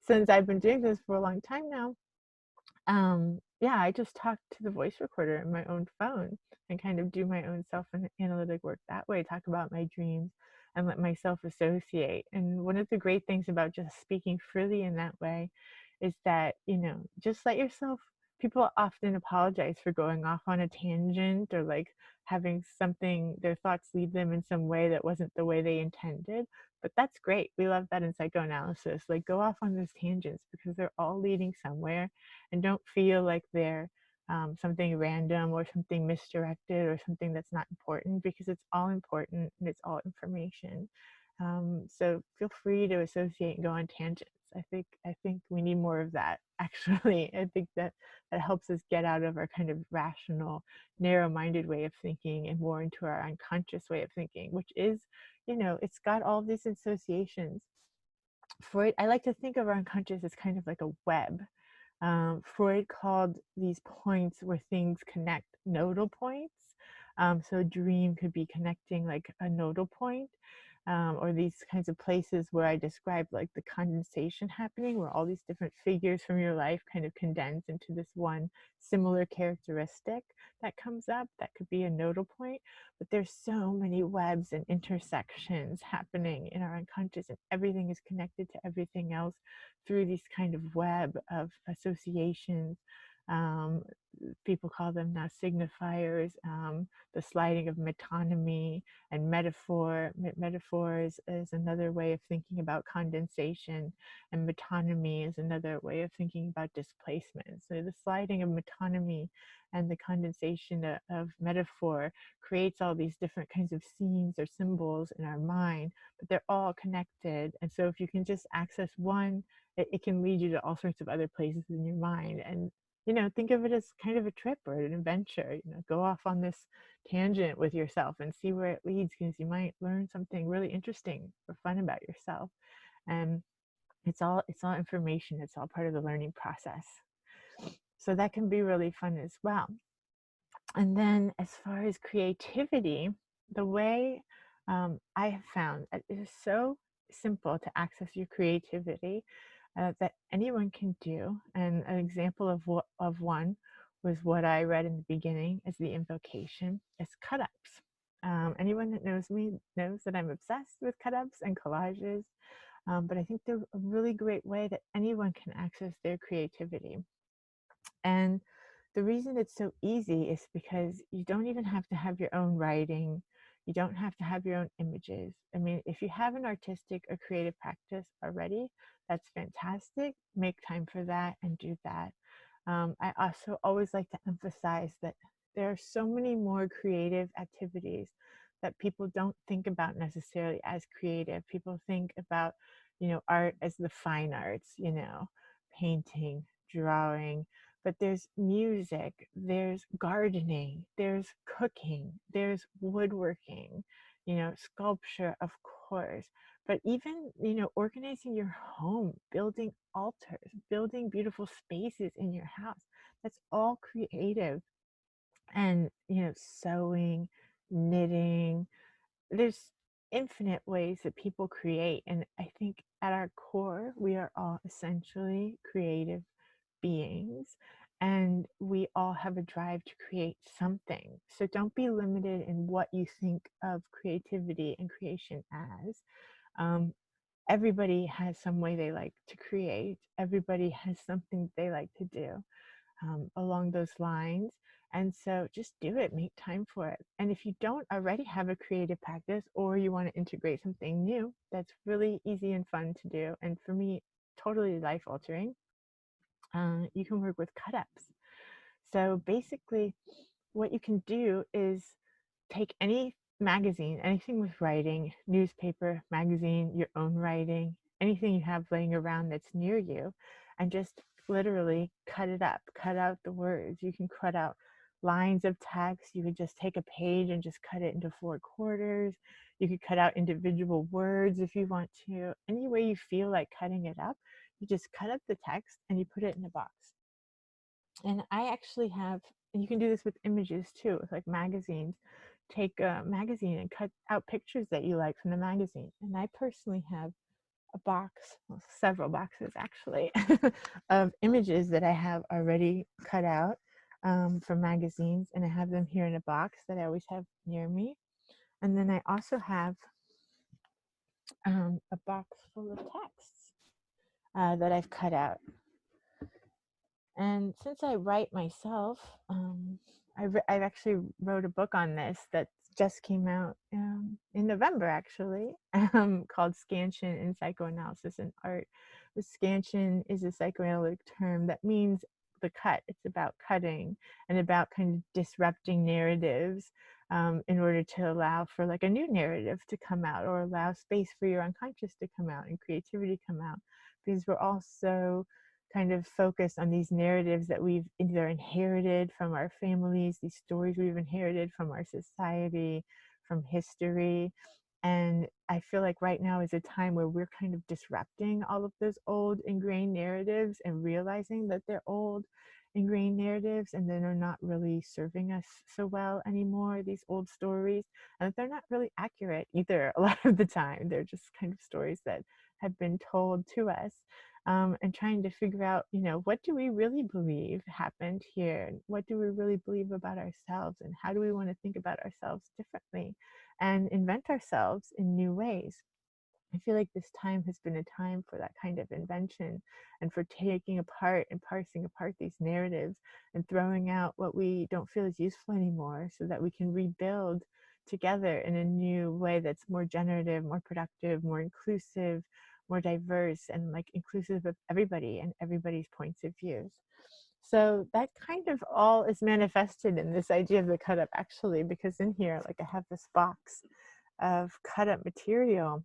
since I've been doing this for a long time now. Yeah, I just talk to the voice recorder in my own phone and kind of do my own self-analytic work that way, talk about my dreams and let myself associate. And one of the great things about just speaking freely in that way is that, just let yourself, people often apologize for going off on a tangent or like having something, their thoughts lead them in some way that wasn't the way they intended. But that's great. We love that in psychoanalysis. Like go off on those tangents because they're all leading somewhere and don't feel like they're something random or something misdirected or something that's not important because it's all important and it's all information. So feel free to associate and go on tangents. I think we need more of that actually. I think that helps us get out of our kind of rational, narrow-minded way of thinking and more into our unconscious way of thinking, which is, it's got all these associations. Freud, I like to think of our unconscious as kind of like a web. Freud called these points where things connect nodal points. So a dream could be connecting like a nodal point, or these kinds of places where I described like the condensation happening, where all these different figures from your life kind of condense into this one similar characteristic that comes up. That could be a nodal point, but there's so many webs and intersections happening in our unconscious, and everything is connected to everything else through these kind of web of associations. Um, People call them now signifiers, the sliding of metonymy and metaphor. Metaphors is another way of thinking about condensation, and metonymy is another way of thinking about displacement. So the sliding of metonymy and the condensation of metaphor creates all these different kinds of scenes or symbols in our mind, but they're all connected. And so if you can just access one, it can lead you to all sorts of other places in your mind. And think of it as kind of a trip or an adventure. Go off on this tangent with yourself and see where it leads, because you might learn something really interesting or fun about yourself. And it's all information. It's all part of the learning process. So that can be really fun as well. And then as far as creativity, the way I have found that it is so simple to access your creativity that anyone can do. And an example of one was what I read in the beginning as the invocation is cut-ups. Anyone that knows me knows that I'm obsessed with cut-ups and collages, but I think they're a really great way that anyone can access their creativity. And the reason it's so easy is because you don't even have to have your own writing. You don't have to have your own images. I mean, if you have an artistic or creative practice already, that's fantastic. Make time for that and do that. I also always like to emphasize that there are so many more creative activities that people don't think about necessarily as creative. People think about, art as the fine arts, painting, drawing, but there's music, there's gardening, there's cooking, there's woodworking, sculpture, of course. But even, organizing your home, building altars, building beautiful spaces in your house, that's all creative. And, sewing, knitting, there's infinite ways that people create. And I think at our core, we are all essentially creative beings, and we all have a drive to create something. So don't be limited in what you think of creativity and creation as. Um, Everybody has some way they like to create. Everybody has something they like to do along those lines. And so just do it, make time for it. And if you don't already have a creative practice, or you want to integrate something new that's really easy and fun to do, and for me, totally life altering, you can work with cut ups. So basically, what you can do is take any magazine, anything with writing, newspaper, magazine, your own writing, anything you have laying around that's near you, and just literally cut it up, cut out the words. You can cut out lines of text. You could just take a page and just cut it into 4/4. You could cut out individual words if you want to. Any way you feel like cutting it up, you just cut up the text and you put it in a box. And I actually have, and you can do this with images too, with like magazines. Take a magazine and cut out pictures that you like from the magazine. And I personally have a box, well, several boxes actually, of images that I have already cut out from magazines, and I have them here in a box that I always have near me. And then I also have a box full of texts that I've cut out. And since I write myself, I've actually wrote a book on this that just came out in November, actually, called Scansion in Psychoanalysis and Art. The scansion is a psychoanalytic term that means the cut. It's about cutting and about kind of disrupting narratives in order to allow for like a new narrative to come out, or allow space for your unconscious to come out and creativity to come out, because we're all so kind of focused on these narratives that we've either inherited from our families, these stories we've inherited from our society, from history. And I feel like right now is a time where we're kind of disrupting all of those old ingrained narratives and realizing that they're old ingrained narratives and then are not really serving us so well anymore, these old stories, and that they're not really accurate either a lot of the time. They're just kind of stories that have been told to us. And trying to figure out, what do we really believe happened here? What do we really believe about ourselves? And how do we want to think about ourselves differently and invent ourselves in new ways? I feel like this time has been a time for that kind of invention, and for taking apart and parsing apart these narratives and throwing out what we don't feel is useful anymore, so that we can rebuild together in a new way that's more generative, more productive, more inclusive, more diverse, and like inclusive of everybody and everybody's points of views. So that kind of all is manifested in this idea of the cut up, actually, because in here, like, I have this box of cut up material.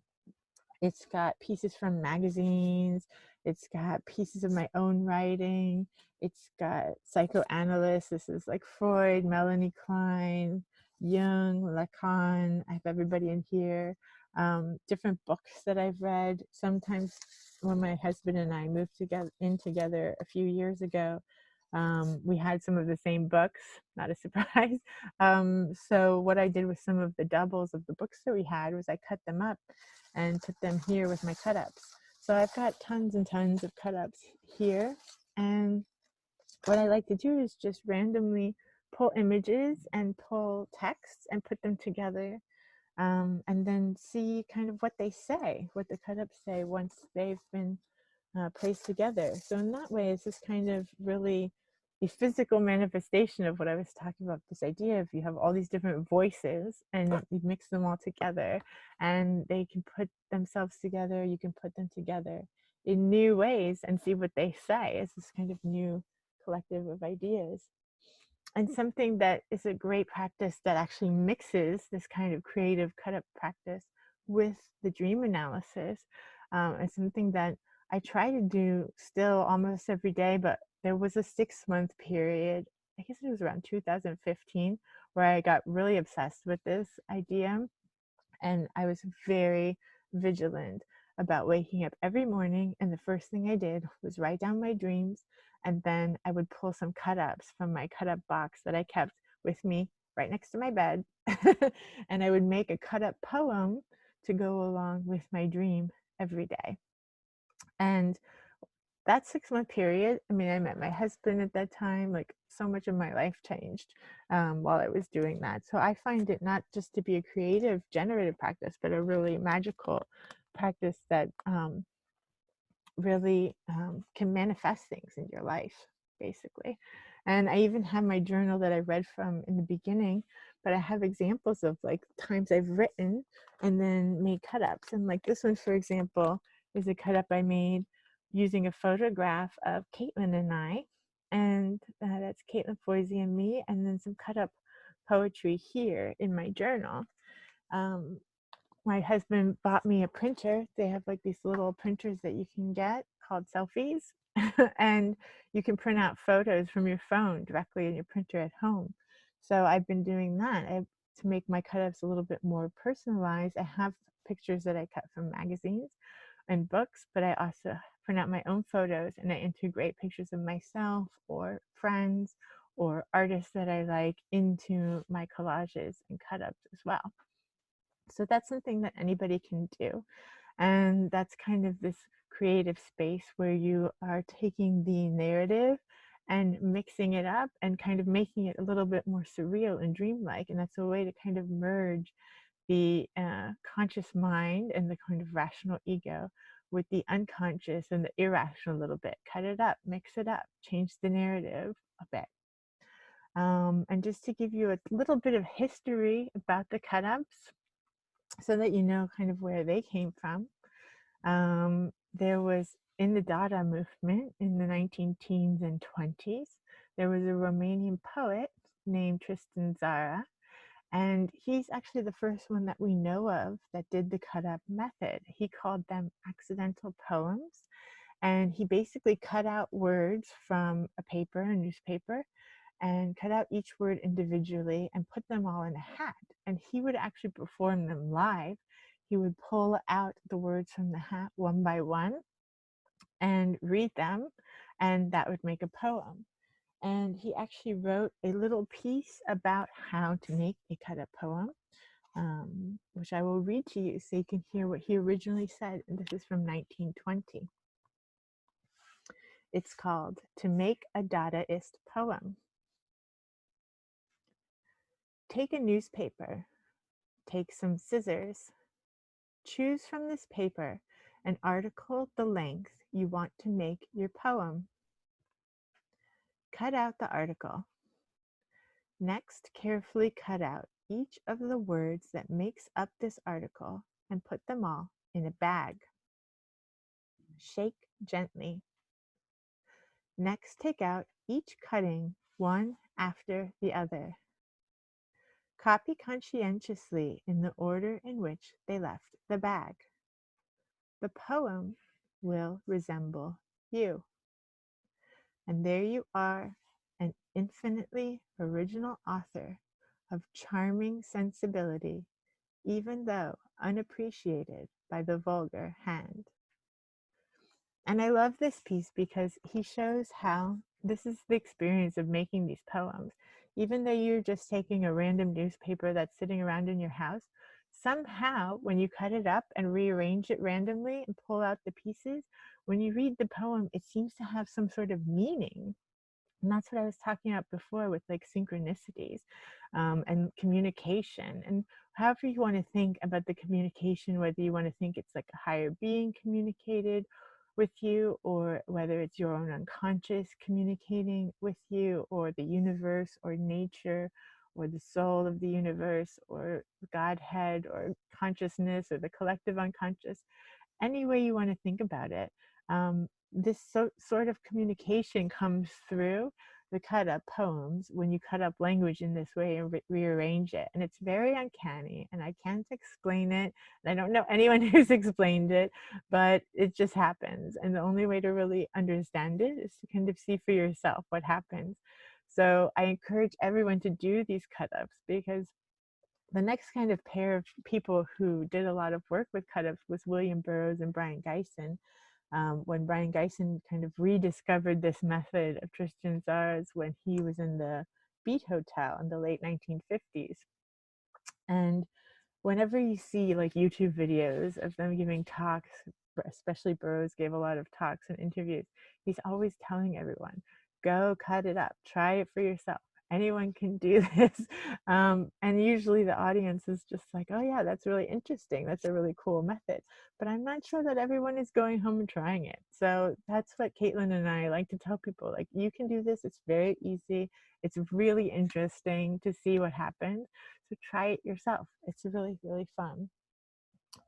It's got pieces from magazines. It's got pieces of my own writing. It's got psychoanalysts. This is like Freud, Melanie Klein, Jung, Lacan. I have everybody in here. Different books that I've read. Sometimes when my husband and I moved together a few years ago, we had some of the same books, not a surprise. So what I did with some of the doubles of the books that we had was I cut them up and put them here with my cut ups. So I've got tons and tons of cut ups here. And what I like to do is just randomly pull images and pull texts and put them together, and then see kind of what they say, what the cut ups say once they've been placed together. So in that way, it's just kind of really a physical manifestation of what I was talking about, this idea of you have all these different voices and you mix them all together and they can put themselves together, you can put them together in new ways and see what they say. It's this kind of new collective of ideas. And something that is a great practice that actually mixes this kind of creative cut-up practice with the dream analysis is something that I try to do still almost every day, but there was a 6-month period, I guess it was around 2015, where I got really obsessed with this idea. And I was very vigilant about waking up every morning. And the first thing I did was write down my dreams. And then I would pull some cut-ups from my cut-up box that I kept with me right next to my bed. And I would make a cut-up poem to go along with my dream every day. And that 6-month period, I mean, I met my husband at that time, like so much of my life changed while I was doing that. So I find it not just to be a creative, generative practice, but a really magical practice that really can manifest things in your life, basically. And I even have my journal that I read from in the beginning, but I have examples of like times I've written and then made cut-ups. And like this one, for example, is a cut-up I made using a photograph of Caitlin and I. And that's Caitlin Foisey and me, and then some cut-up poetry here in my journal. My husband bought me a printer. They have like these little printers that you can get called selfies, and you can print out photos from your phone directly in your printer at home. So I've been doing that to make my cut-ups a little bit more personalized. I have pictures that I cut from magazines and books, but I also print out my own photos and I integrate pictures of myself or friends or artists that I like into my collages and cut-ups as well. So that's something that anybody can do. And that's kind of this creative space where you are taking the narrative and mixing it up and kind of making it a little bit more surreal and dreamlike. And that's a way to kind of merge the conscious mind and the kind of rational ego with the unconscious and the irrational a little bit. Cut it up, mix it up, change the narrative a bit. And just to give you a little bit of history about the cut-ups, so that you know kind of where they came from. There was, in the Dada movement in the 19-teens and 20s, there was a Romanian poet named Tristan Tzara, and he's actually the first one that we know of that did the cut-up method. He called them accidental poems, and he basically cut out words from a paper, a newspaper, and cut out each word individually and put them all in a hat. And he would actually perform them live. He would pull out the words from the hat one by one and read them, and that would make a poem. And he actually wrote a little piece about how to make a cut-up poem, which I will read to you so you can hear what he originally said. And this is from 1920. It's called "To Make a Dadaist Poem." Take a newspaper, take some scissors, choose from this paper an article the length you want to make your poem. Cut out the article. Next, carefully cut out each of the words that makes up this article and put them all in a bag. Shake gently. Next, take out each cutting one after the other. Copy conscientiously in the order in which they left the bag. The poem will resemble you. And there you are, an infinitely original author of charming sensibility, even though unappreciated by the vulgar hand. And I love this piece because he shows how this is the experience of making these poems. Even though you're just taking a random newspaper that's sitting around in your house, somehow when you cut it up and rearrange it randomly and pull out the pieces, when you read the poem, it seems to have some sort of meaning. And that's what I was talking about before with like synchronicities and communication. And however you want to think about the communication, whether you want to think it's like a higher being communicated, with you, or whether it's your own unconscious communicating with you, or the universe, or nature, or the soul of the universe, or Godhead, or consciousness, or the collective unconscious, any way you want to think about it. This sort of communication comes through the cut up poems when you cut up language in this way and rearrange it. And it's very uncanny, and I can't explain it. And I don't know anyone who's explained it, but it just happens. And the only way to really understand it is to kind of see for yourself what happens. So I encourage everyone to do these cut ups, because the next kind of pair of people who did a lot of work with cut-ups was William Burroughs and Brian Gysin. When Brian Gysin kind of rediscovered this method of Tristan Tzar's when he was in the Beat Hotel in the late 1950s. And whenever you see like YouTube videos of them giving talks, especially Burroughs gave a lot of talks and interviews, he's always telling everyone, go cut it up, try it for yourself. Anyone can do this. And usually the audience is just like, oh yeah, that's really interesting. That's a really cool method. But I'm not sure that everyone is going home and trying it. So that's what Caitlin and I like to tell people, like, you can do this. It's very easy. It's really interesting to see what happens. So try it yourself. It's really, really fun.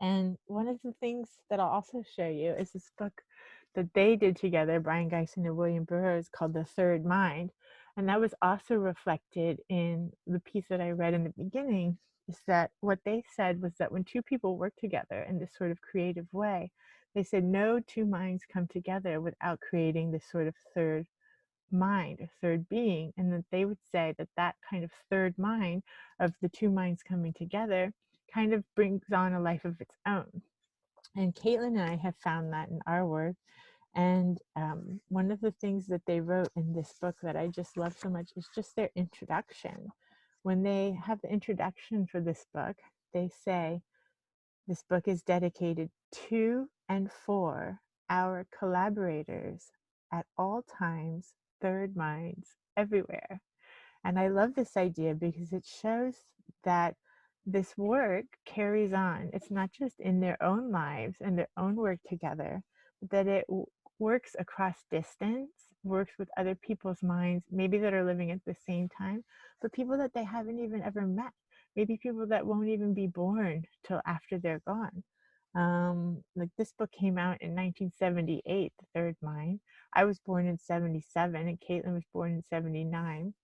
And one of the things that I'll also show you is this book that they did together, Brian Gysin and William Burroughs, called The Third Mind. And that was also reflected in the piece that I read in the beginning, is that what they said was that when two people work together in this sort of creative way, they said no two minds come together without creating this sort of third mind, or third being, and that they would say that that kind of third mind of the two minds coming together kind of brings on a life of its own. And Caitlin and I have found that in our work. And one of the things that they wrote in this book that I just love so much is just their introduction. When they have the introduction for this book, they say, this book is dedicated to and for our collaborators at all times, third minds everywhere. And I love this idea because it shows that this work carries on. It's not just in their own lives and their own work together, but that it works across distance, works with other people's minds, maybe that are living at the same time, but people that they haven't even ever met, maybe people that won't even be born till after they're gone. Like this book came out in 1978, The Third Mind. I was born in 77 and Caitlin was born in 79.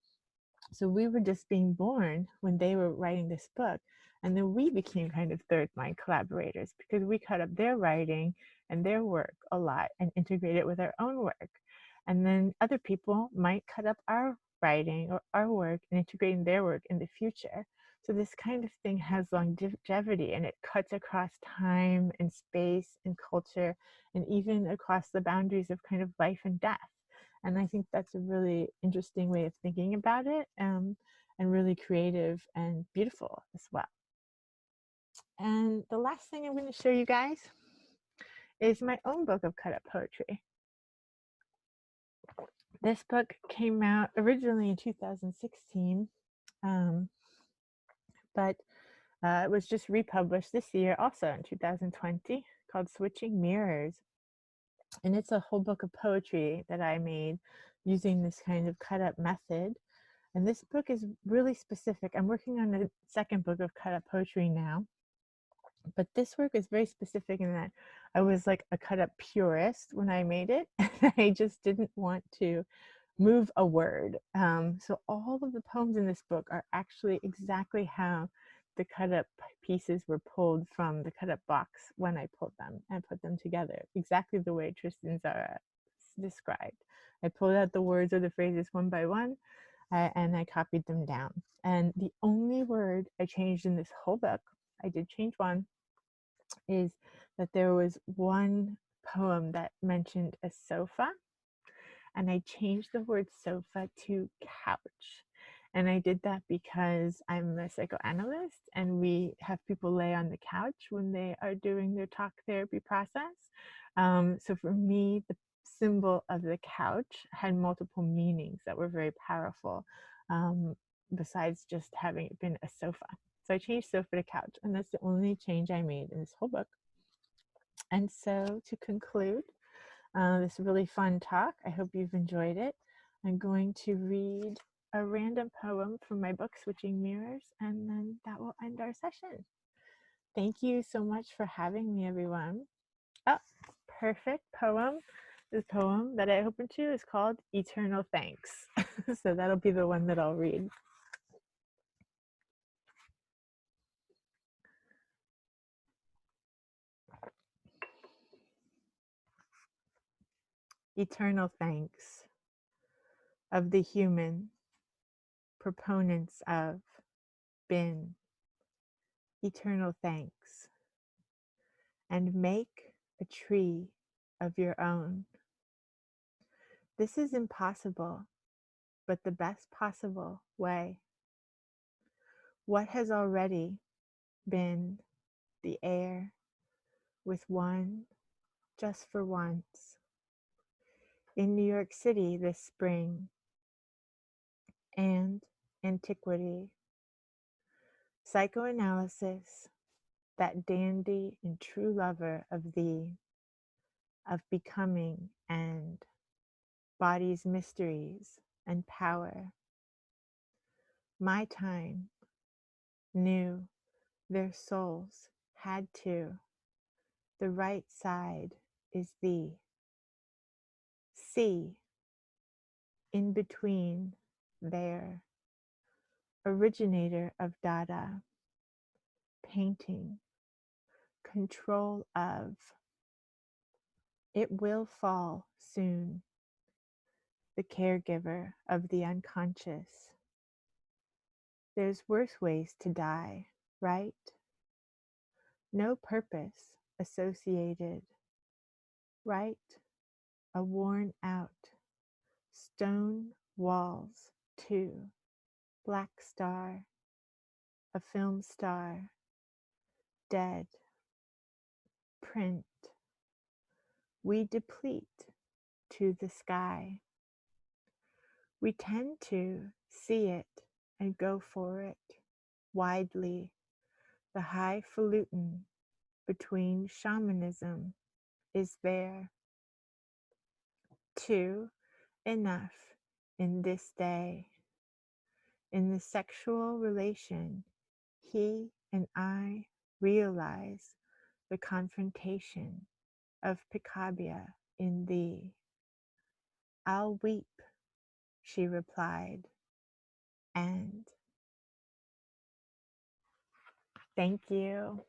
So we were just being born when they were writing this book. And then we became kind of third mind collaborators because we cut up their writing and their work a lot and integrate it with our own work. And then other people might cut up our writing or our work and integrating their work in the future. So this kind of thing has longevity, and it cuts across time and space and culture, and even across the boundaries of kind of life and death. And I think that's a really interesting way of thinking about it, and really creative and beautiful as well. And the last thing I'm going to show you guys is my own book of cut up poetry. This book came out originally in 2016, but it was just republished this year, also in 2020, called Switching Mirrors. And it's a whole book of poetry that I made using this kind of cut up method. And this book is really specific. I'm working on a second book of cut up poetry now. But this work is very specific in that I was like a cut up purist when I made it. I just didn't want to move a word. So all of the poems in this book are actually exactly how the cut up pieces were pulled from the cut up box when I pulled them and put them together, exactly the way Tristan Tzar described. I pulled out the words or the phrases one by one, and I copied them down. And the only word I changed in this whole book, I did change one, is that there was one poem that mentioned a sofa, and I changed the word sofa to couch. And I did that because I'm a psychoanalyst and we have people lay on the couch when they are doing their talk therapy process. So for me, the symbol of the couch had multiple meanings that were very powerful, besides just having it been a sofa. So I changed sofa to couch, and that's the only change I made in this whole book. And so to conclude, this really fun talk. I hope you've enjoyed it. I'm going to read a random poem from my book, Switching Mirrors, and then that will end our session. Thank you so much for having me, everyone. Oh, perfect poem. This poem that I opened to is called Eternal Thanks. So that'll be the one that I'll read. Eternal thanks of the human proponents of been. Eternal thanks, and make a tree of your own. This is impossible, but the best possible way. What has already been the air with one just for once in New York City this spring and antiquity, psychoanalysis, that dandy and true lover of thee, of becoming and body's mysteries and power. My time knew their souls had to. The right side is thee. See, in between there, originator of Dada, painting, control of. It will fall soon, the caregiver of the unconscious. There's worse ways to die, right? No purpose associated, right? A worn out, stone walls too, black star, a film star, dead, print. We deplete to the sky. We tend to see it and go for it widely. The highfalutin between shamanism is there. Too enough in this day. In the sexual relation, he and I realize the confrontation of Picabia in thee. I'll weep, she replied, and thank you.